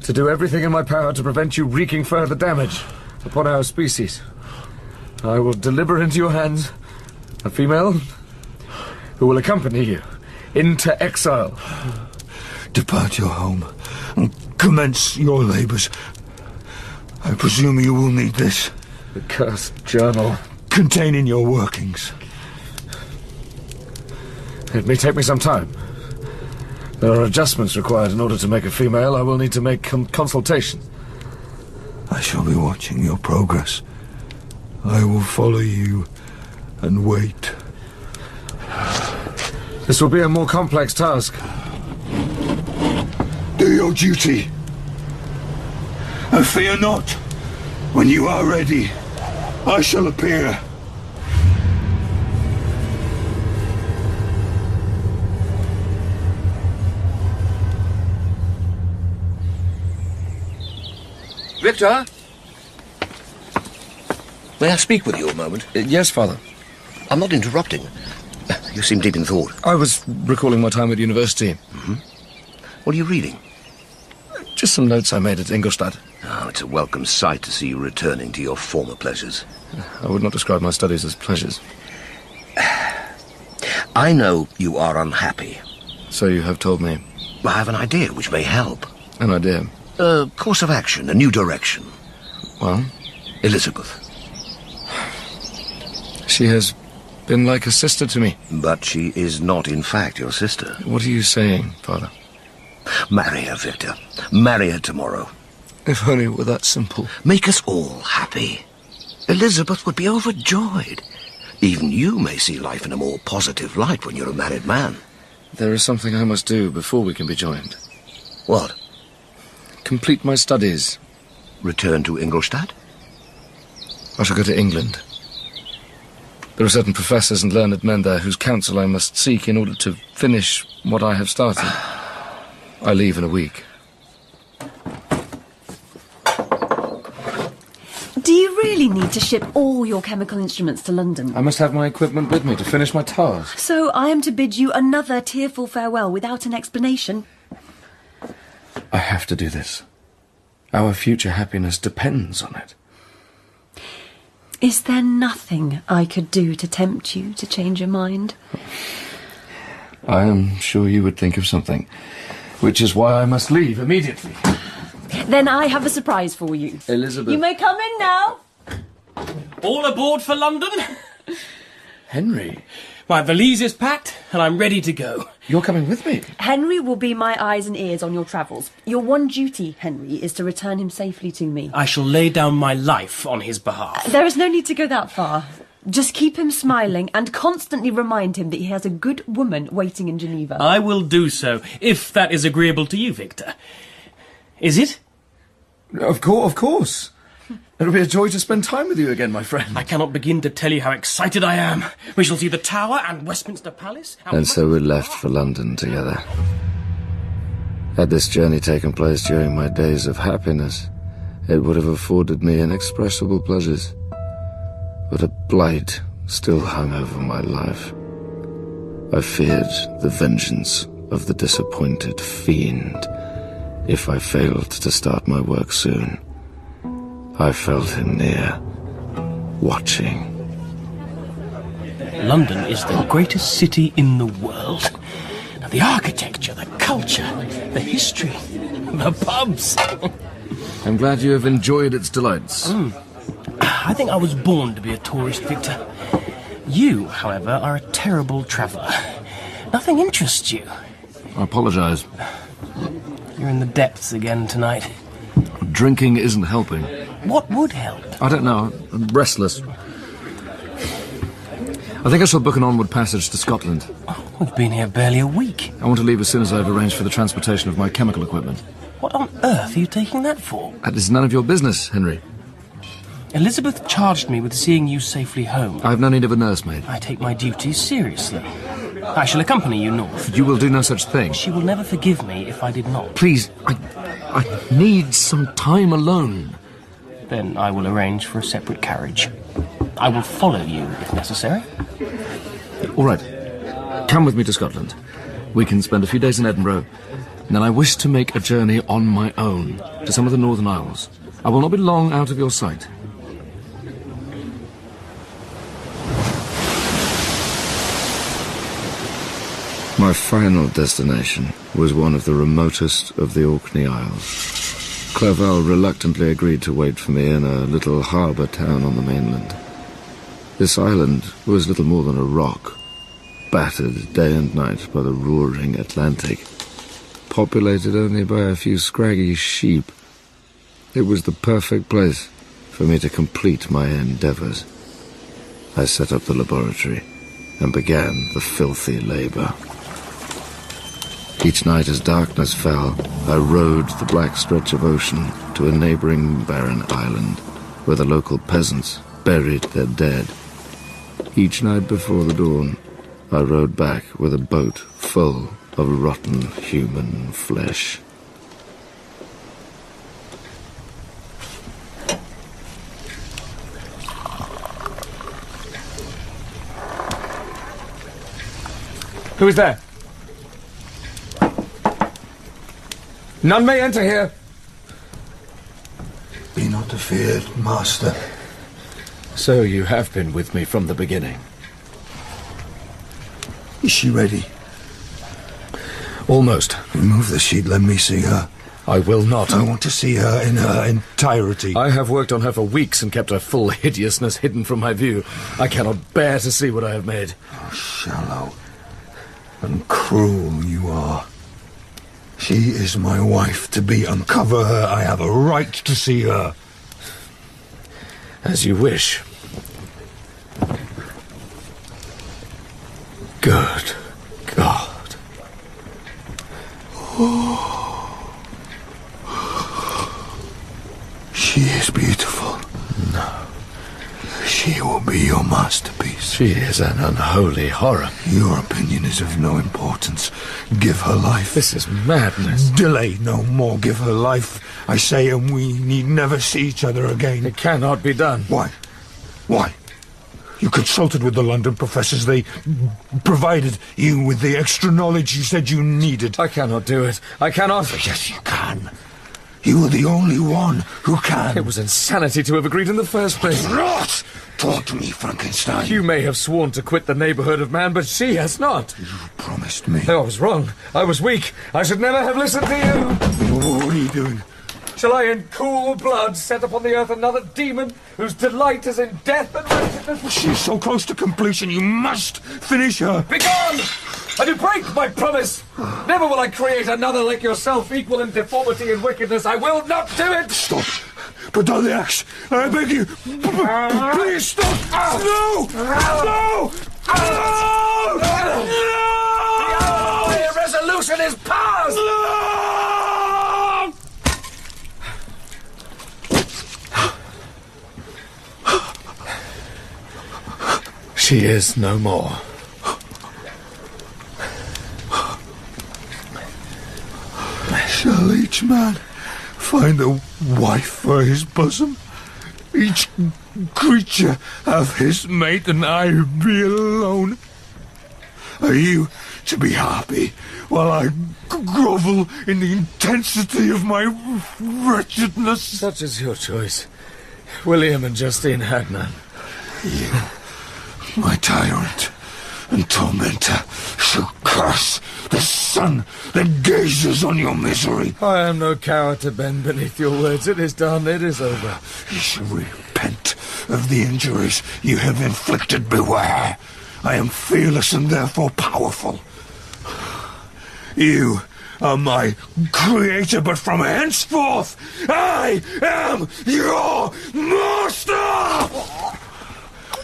F: to do everything in my power to prevent you wreaking further damage upon our species. I will deliver into your hands a female who will accompany you into exile.
T: Depart your home and commence your labours. I presume you will need this.
F: The cursed journal.
T: Containing your workings.
F: It may take me some time. There are adjustments required in order to make a female. I will need to make consultation.
T: I shall be watching your progress. I will follow you and wait.
F: This will be a more complex task.
T: Do your duty. And fear not. When you are ready, I shall appear.
J: Victor? May I speak with you a moment?
B: Yes, Father.
J: I'm not interrupting. You seem deep in thought.
B: I was recalling my time at university.
J: Mm-hmm. What are you reading?
B: Just some notes I made at Ingolstadt.
J: Oh, it's a welcome sight to see you returning to your former pleasures.
B: I would not describe my studies as pleasures.
J: I know you are unhappy.
B: So you have told me.
J: I have an idea which may help.
B: An idea?
J: A course of action, a new direction.
B: Well?
J: Elizabeth.
B: She has been like a sister to me.
J: But she is not, in fact, your sister.
B: What are you saying, Father?
J: Marry her, Victor. Marry her tomorrow.
B: If only it were that simple.
J: Make us all happy. Elizabeth would be overjoyed. Even you may see life in a more positive light when you're a married man.
B: There is something I must do before we can be joined.
J: What?
B: Complete my studies.
J: Return to Ingolstadt?
B: I shall go to England. There are certain professors and learned men there whose counsel I must seek in order to finish what I have started. I leave in a week.
O: Do you really need to ship all your chemical instruments to London?
B: I must have my equipment with me to finish my task.
O: So I am to bid you another tearful farewell without an explanation?
B: I have to do this. Our future happiness depends on it.
O: Is there nothing I could do to tempt you to change your mind?
B: I am sure you would think of something, which is why I must leave immediately.
O: Then I have a surprise for you.
B: Elizabeth.
O: You may come in now.
E: All aboard for London?
B: Henry.
E: My valise is packed and I'm ready to go.
B: You're coming with me?
O: Henry will be my eyes and ears on your travels. Your one duty, Henry, is to return him safely to me.
E: I shall lay down my life on his behalf.
O: There is no need to go that far. Just keep him smiling and constantly remind him that he has a good woman waiting in Geneva.
E: I will do so, if that is agreeable to you, Victor. Is it?
B: Of course. It'll be a joy to spend time with you again, my friend.
E: I cannot begin to tell you how excited I am. We shall see the Tower and Westminster Palace.
H: And so we left for London together. Had this journey taken place during my days of happiness, it would have afforded me inexpressible pleasures. But a blight still hung over my life. I feared the vengeance of the disappointed fiend if I failed to start my work soon. I felt him near, watching.
E: London is the greatest city in the world. Now, the architecture, the culture, the history, the pubs.
B: I'm glad you have enjoyed its delights.
E: I think I was born to be a tourist, Victor. You, however, are a terrible traveller. Nothing interests you.
B: I apologise.
E: You're in the depths again tonight.
B: Drinking isn't helping.
E: What would help?
B: I don't know. I'm restless. I think I shall book an onward passage to Scotland.
E: We've been here barely a week.
B: I want to leave as soon as I've arranged for the transportation of my chemical equipment.
E: What on earth are you taking that for?
B: That is none of your business, Henry.
E: Elizabeth charged me with seeing you safely home.
B: I have no need of a nursemaid.
E: I take my duties seriously. I shall accompany you north.
B: You will do no such thing.
E: She will never forgive me if I did not.
B: Please, I need some time alone.
E: Then I will arrange for a separate carriage. I will follow you if necessary.
B: All right. Come with me to Scotland. We can spend a few days in Edinburgh. And then I wish to make a journey on my own to some of the Northern Isles. I will not be long out of your sight.
H: My final destination was one of the remotest of the Orkney Isles. Clerval reluctantly agreed to wait for me in a little harbour town on the mainland. This island was little more than a rock, battered day and night by the roaring Atlantic, populated only by a few scraggy sheep. It was the perfect place for me to complete my endeavours. I set up the laboratory and began the filthy labour. Each night as darkness fell, I rowed the black stretch of ocean to a neighbouring barren island where the local peasants buried their dead. Each night before the dawn, I rowed back with a boat full of rotten human flesh.
F: Who is there? None may enter here.
T: Be not afeard, master.
B: So you have been with me from the beginning.
T: Is she ready?
B: Almost.
T: Remove the sheet, let me see her.
B: I will not.
T: I want to see her in her entirety.
B: I have worked on her for weeks and kept her full hideousness hidden from my view. I cannot bear to see what I have made.
T: Oh, shallow and cruel you are. She is my wife to be. Uncover her. I have a right to see her.
B: As you wish. Good God.
T: Oh. She is beautiful.
B: No.
T: She will be your masterpiece.
B: She is an unholy horror.
T: Your opinion is of no importance. Give her life.
B: This is madness.
T: Delay no more. Give her life, I say, and we need never see each other again.
B: It cannot be done.
T: Why? Why? You consulted with the London professors. They provided you with the extra knowledge you said you needed.
B: I cannot do it. I cannot.
T: Yes, you can. You are the only one who can.
B: It was insanity to have agreed in the first place.
T: Rot! Talk to me, Frankenstein.
B: You may have sworn to quit the neighbourhood of man, but she has not.
T: You promised me.
B: I was wrong. I was weak. I should never have listened to you.
T: What are you doing?
B: Shall I in cool blood set upon the earth another demon whose delight is in death and wretchedness?
T: She is so close to completion, you must finish her.
B: Begone! And you break my promise! Never will I create another like yourself, equal in deformity and wickedness. I will not do it!
T: Stop! Put down the axe! I beg you! Please stop! No! No! No!
B: The irresolution is past!
T: No!
B: She is no more.
T: Shall each man find a wife for his bosom? Each creature have his mate, and I be alone? Are you to be happy while I grovel in the intensity of my wretchedness?
B: Such is your choice. William and Justine had none.
T: You, my tyrant and tormentor, shall curse the sun that gazes on your misery.
B: I am no coward to bend beneath your words. It is done. It is over.
T: You shall repent of the injuries you have inflicted. Beware. I am fearless and therefore powerful. You are my creator, but from henceforth I am your master!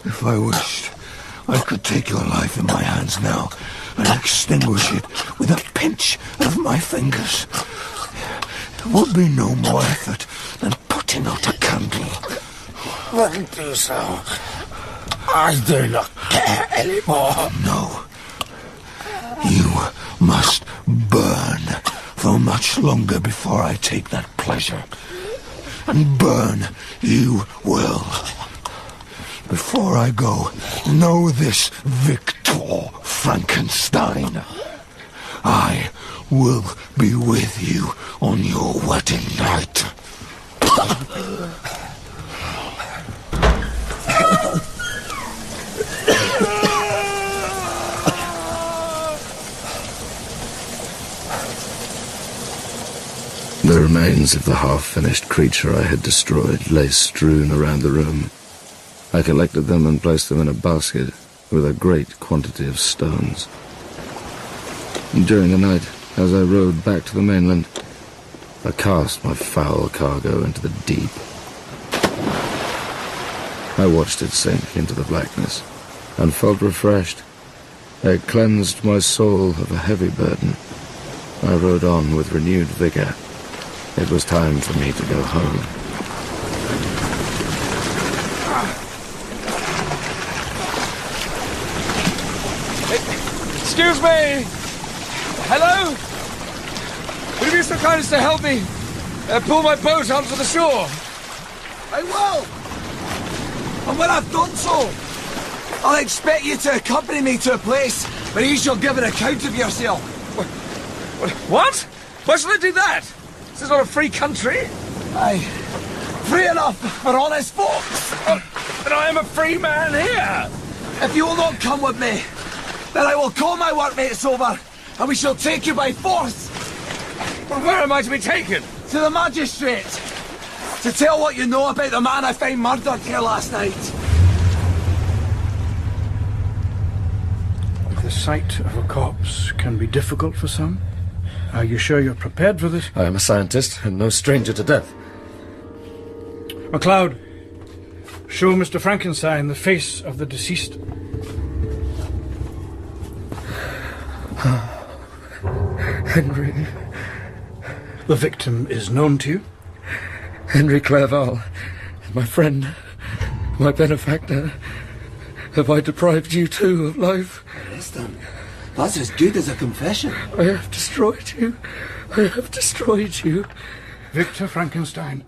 T: If I wished, I could take your life in my hands now and extinguish it with a pinch of my fingers. It would be no more effort than putting out a candle.
B: Then do so. I do not care anymore.
T: No. You must burn for much longer before I take that pleasure. And burn you will. Before I go, know this, Victor Frankenstein. I will be with you on your wedding night.
H: remains of the half-finished creature I had destroyed lay strewn around the room. I collected them and placed them in a basket with a great quantity of stones. During the night, as I rowed back to the mainland, I cast my foul cargo into the deep. I watched it sink into the blackness and felt refreshed. It cleansed my soul of a heavy burden. I rode on with renewed vigour. It was time for me to go home.
F: Excuse me! Hello? Would you be so kind as to help me pull my boat onto the shore?
G: I will! And when I've done so, I'll expect you to accompany me to a place where you shall give an account of yourself.
F: What? Why should I do that? This is not a free country.
G: Aye, free enough for honest folks.
F: But I am a free man here.
G: If you will not come with me, then I will call my workmates over, and we shall take you by force.
F: Well, where am I to be taken?
G: To the magistrate, to tell what you know about the man I found murdered here last night.
U: The sight of a corpse can be difficult for some. Are you sure you're prepared for this?
H: I am a scientist and no stranger to death.
U: MacLeod, show Mr. Frankenstein the face of the deceased.
H: Henry.
U: The victim is known to you?
H: Henry Clerval, my friend, my benefactor. Have I deprived you too of life?
G: Listen, that's as good as a confession.
H: I have destroyed you. I have destroyed you.
U: Victor Frankenstein,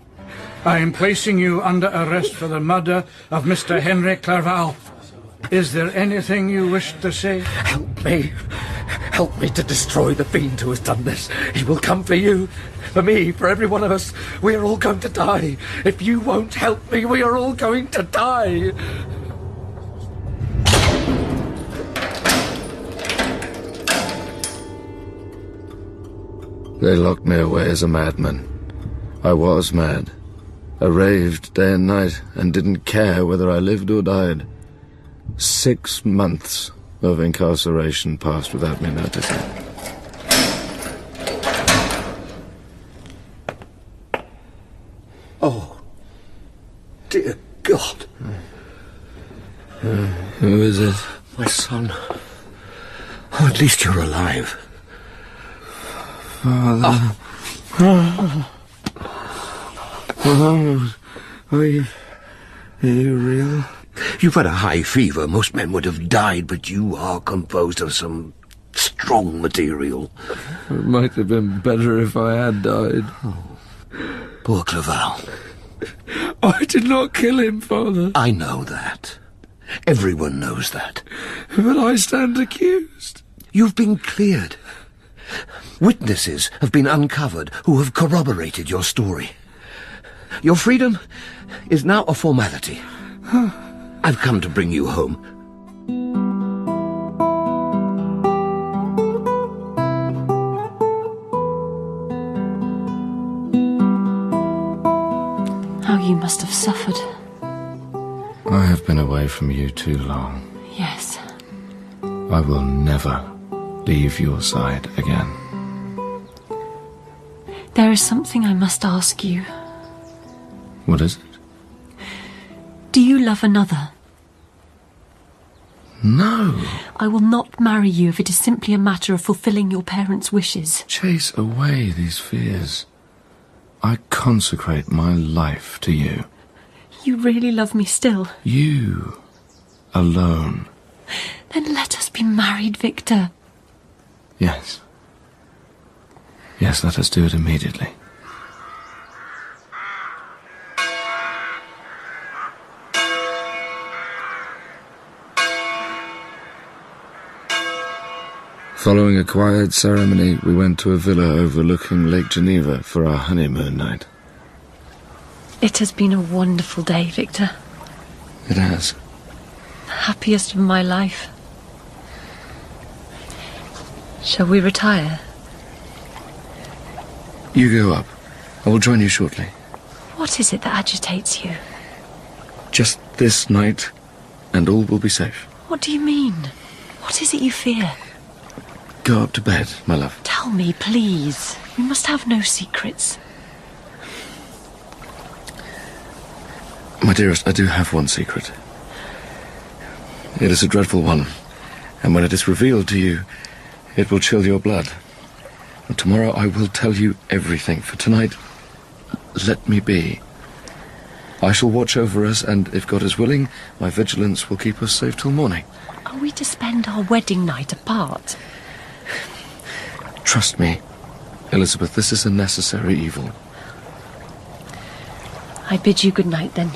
U: I am placing you under arrest for the murder of Mr. Henry Clerval. Is there anything you wish to say?
H: Help me. Help me to destroy the fiend who has done this. He will come for you, for me, for every one of us. We are all going to die. If you won't help me, we are all going to die. They locked me away as a madman. I was mad. I raved day and night and didn't care whether I lived or died. 6 months of incarceration passed without me noticing.
J: Oh, dear God.
H: Who is it?
J: My son. Oh, at least you're alive.
H: Father. Are you real?
J: You've had a high fever. Most men would have died, but you are composed of some strong material.
H: It might have been better if I had died.
J: Oh, poor Clerval.
H: I did not kill him, Father.
J: I know that. Everyone knows that.
H: But I stand accused.
J: You've been cleared. Witnesses have been uncovered who have corroborated your story. Your freedom is now a formality. I've come to bring you home.
O: How you must have suffered.
H: I have been away from you too long.
O: Yes.
H: I will never leave your side again.
O: There is something I must ask you.
H: What is it?
O: Do you love another?
H: No.
O: I will not marry you if it is simply a matter of fulfilling your parents' wishes.
H: Chase away these fears. I consecrate my life to you.
O: You really love me still?
H: You alone.
O: Then let us be married, Victor.
H: Yes. Yes, let us do it immediately. Following a quiet ceremony, we went to a villa overlooking Lake Geneva for our honeymoon night.
O: It has been a wonderful day, Victor.
H: It has.
O: The happiest of my life. Shall we retire?
H: You go up. I will join you shortly.
O: What is it that agitates you?
H: Just this night, and all will be safe.
O: What do you mean? What is it you fear?
H: Go up to bed, my love.
O: Tell me, please. We must have no secrets.
H: My dearest, I do have one secret. It is a dreadful one, and when it is revealed to you, it will chill your blood. And tomorrow I will tell you everything. For tonight, let me be. I shall watch over us, and if God is willing, my vigilance will keep us safe till morning.
O: Are we to spend our wedding night apart?
H: Trust me, Elizabeth, this is a necessary evil.
O: I bid you good night, then.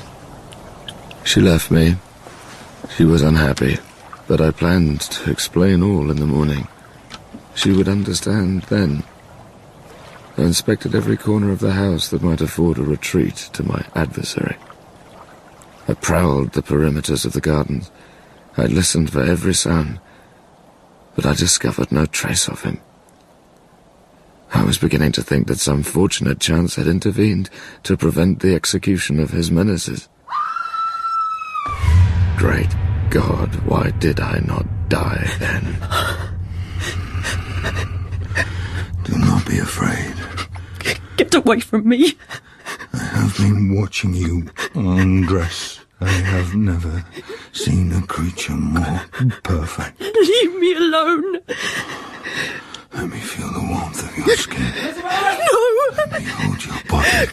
H: She left me. She was unhappy, but I planned to explain all in the morning. She would understand then. I inspected every corner of the house that might afford a retreat to my adversary. I prowled the perimeters of the gardens. I listened for every sound, but I discovered no trace of him. I was beginning to think that some fortunate chance had intervened to prevent the execution of his menaces. Great God, why did I not die then?
A: Do not be afraid.
O: Get away from me.
A: I have been watching you undress. I have never seen a creature more perfect.
O: Leave me alone.
A: Let me feel the warmth of your skin.
O: No.
A: Let me hold your body.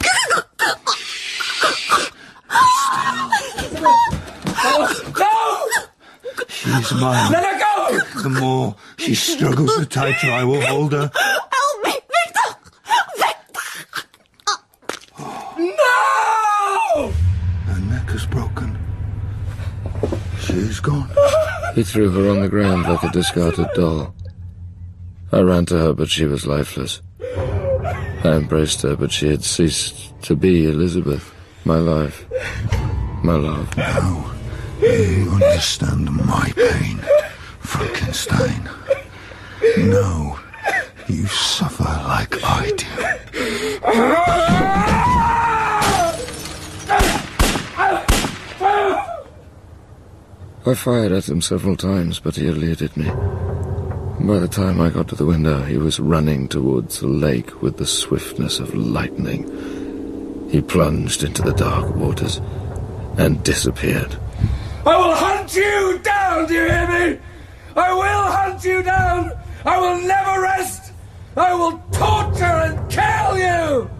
L: No!
A: She's mine.
L: Let her go!
A: The more she struggles, the tighter I will hold her.
O: Help me, Victor!
L: No!
A: Her neck is broken. She is gone.
H: He threw her on the ground like a discarded doll. I ran to her, but she was lifeless. I embraced her, but she had ceased to be Elizabeth, my life, my love.
A: Now you understand my pain, Frankenstein. Now you suffer like I do.
H: I fired at him several times, but he eluded me. By the time I got to the window, he was running towards the lake with the swiftness of lightning. He plunged into the dark waters and disappeared.
L: I will hunt you down, do you hear me? I will hunt you down! I will never rest! I will torture and kill you!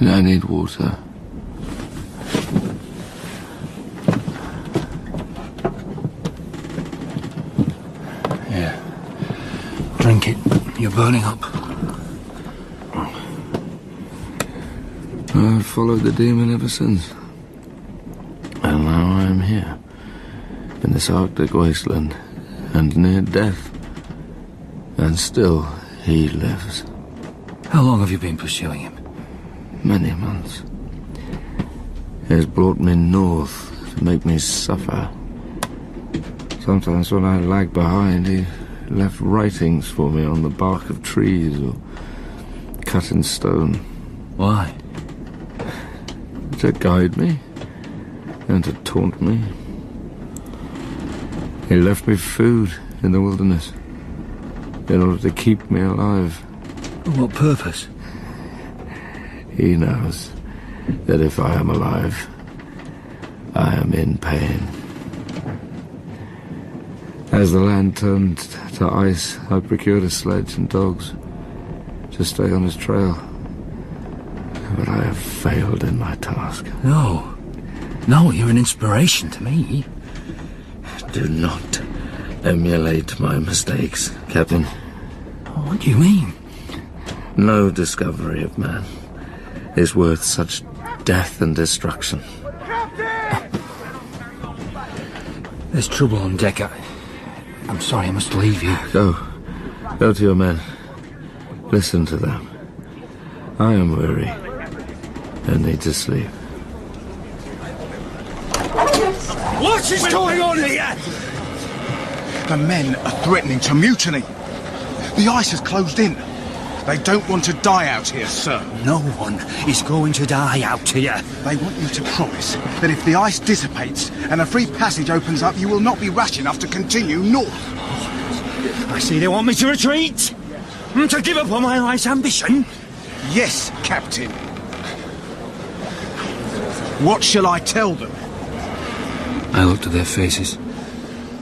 H: I need water.
C: Here. Drink it. You're burning up.
H: I've followed the demon ever since. And now I am here, in this Arctic wasteland, and near death. And still he lives.
C: How long have you been pursuing him?
H: Many months. He has brought me north to make me suffer. Sometimes when I lagged behind, he left writings for me on the bark of trees or cut in stone.
C: Why?
H: To guide me and to taunt me. He left me food in the wilderness in order to keep me alive.
C: For what purpose?
H: He knows that if I am alive, I am in pain. As the land turned to ice, I procured a sledge and dogs to stay on his trail. But I have failed in my task.
C: No. No, you're an inspiration to me.
H: Do not emulate my mistakes, Captain.
C: What do you mean?
H: No discovery of man is worth such death and destruction.
C: There's trouble on deck. I'm sorry, I must leave you.
H: Go. Go to your men. Listen to them. I am weary and need to sleep.
G: What is going on here?
P: The men are threatening to mutiny. The ice has closed in. They don't want to die out here, sir.
U: No one is going to die out here.
P: They want you to promise that if the ice dissipates and a free passage opens up, you will not be rash enough to continue north.
U: I see they want me to retreat. To give up on my life's ambition.
P: Yes, Captain. What shall I tell them?
B: I looked at their faces,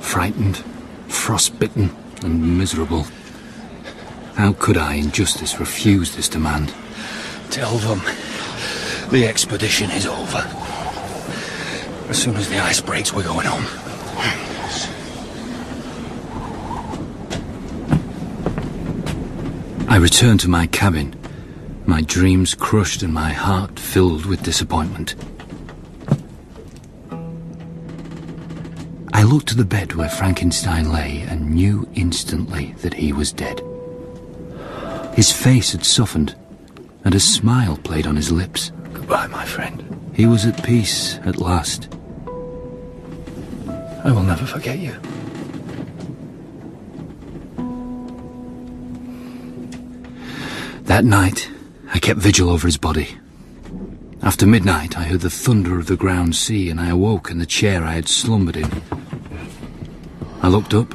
B: frightened, frostbitten, and miserable. How could I, in justice, refuse this demand?
U: Tell them the expedition is over. As soon as the ice breaks, we're going home.
B: I returned to my cabin, my dreams crushed and my heart filled with disappointment. I looked to the bed where Frankenstein lay and knew instantly that he was dead. His face had softened, and a smile played on his lips.
U: Goodbye, my friend.
B: He was at peace at last.
U: I will never forget you.
B: That night, I kept vigil over his body. After midnight, I heard the thunder of the ground sea, and I awoke in the chair I had slumbered in. I looked up,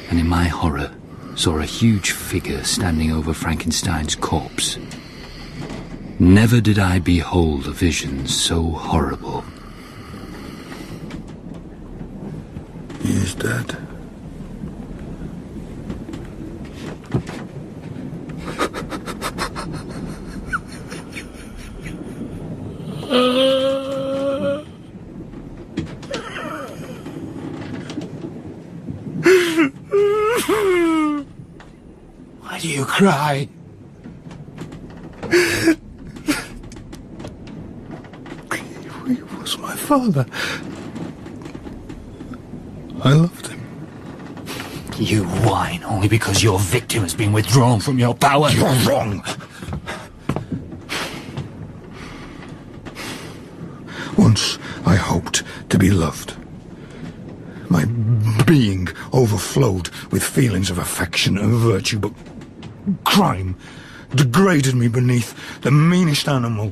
B: and in my horror, saw a huge figure standing over Frankenstein's corpse. Never did I behold a vision so horrible.
T: He is dead.
U: Why do you cry?
T: He was my father. I loved him.
U: You whine only because your victim has been withdrawn from your power.
T: You're wrong. Once I hoped to be loved. My being overflowed with feelings of affection and virtue, but crime degraded me beneath the meanest animal.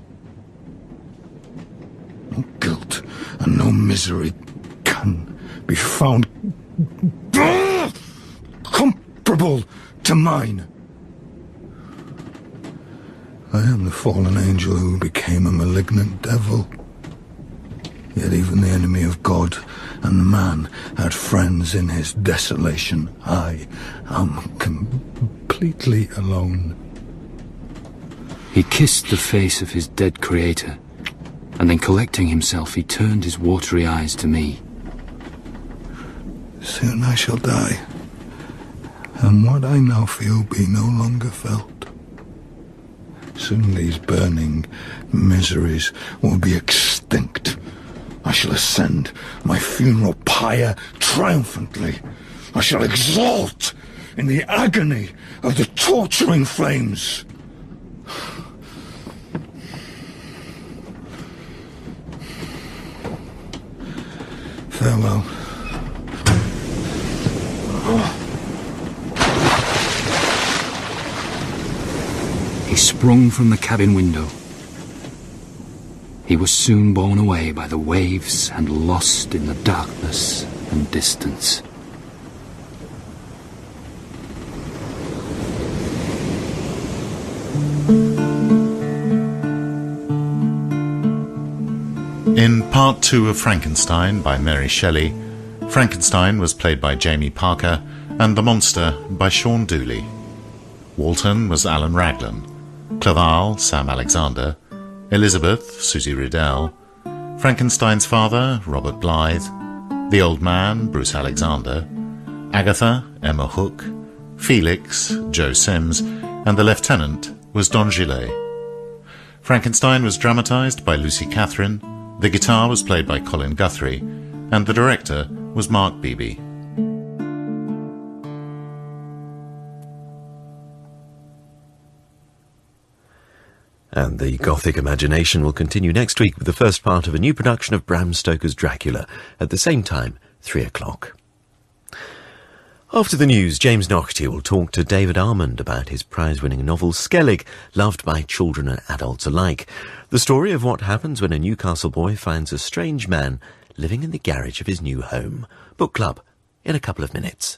T: No guilt and no misery can be found comparable to mine. I am the fallen angel who became a malignant devil. Yet even the enemy of God and man had friends in his desolation. I am completely alone.
B: He kissed the face of his dead creator, and then collecting himself, he turned his watery eyes to me.
T: Soon I shall die, and what I now feel be no longer felt. Soon these burning miseries will be extinct. I shall ascend my funeral pyre triumphantly. I shall exult in the agony of the torturing flames. Farewell.
B: He sprung from the cabin window. He was soon borne away by the waves and lost in the darkness and distance.
S: In Part 2 of Frankenstein by Mary Shelley, Frankenstein was played by Jamie Parker and the monster by Shaun Dooley. Walton was Alan Raglan, Clerval, Sam Alexander, Elizabeth, Susie Riddell, Frankenstein's father, Robert Blythe, the old man, Bruce Alexander, Agatha, Emma Hook, Felix, Joe Sims, and the lieutenant was Don Gillet. Frankenstein was dramatised by Lucy Catherine, the guitar was played by Colin Guthrie, and the director was Mark Beebe.
K: And the Gothic Imagination will continue next week with the first part of a new production of Bram Stoker's Dracula at the same time, 3 o'clock. After the news, James Doherty will talk to David Armand about his prize-winning novel Skellig, loved by children and adults alike. The story of what happens when a Newcastle boy finds a strange man living in the garage of his new home. Book Club, in a couple of minutes.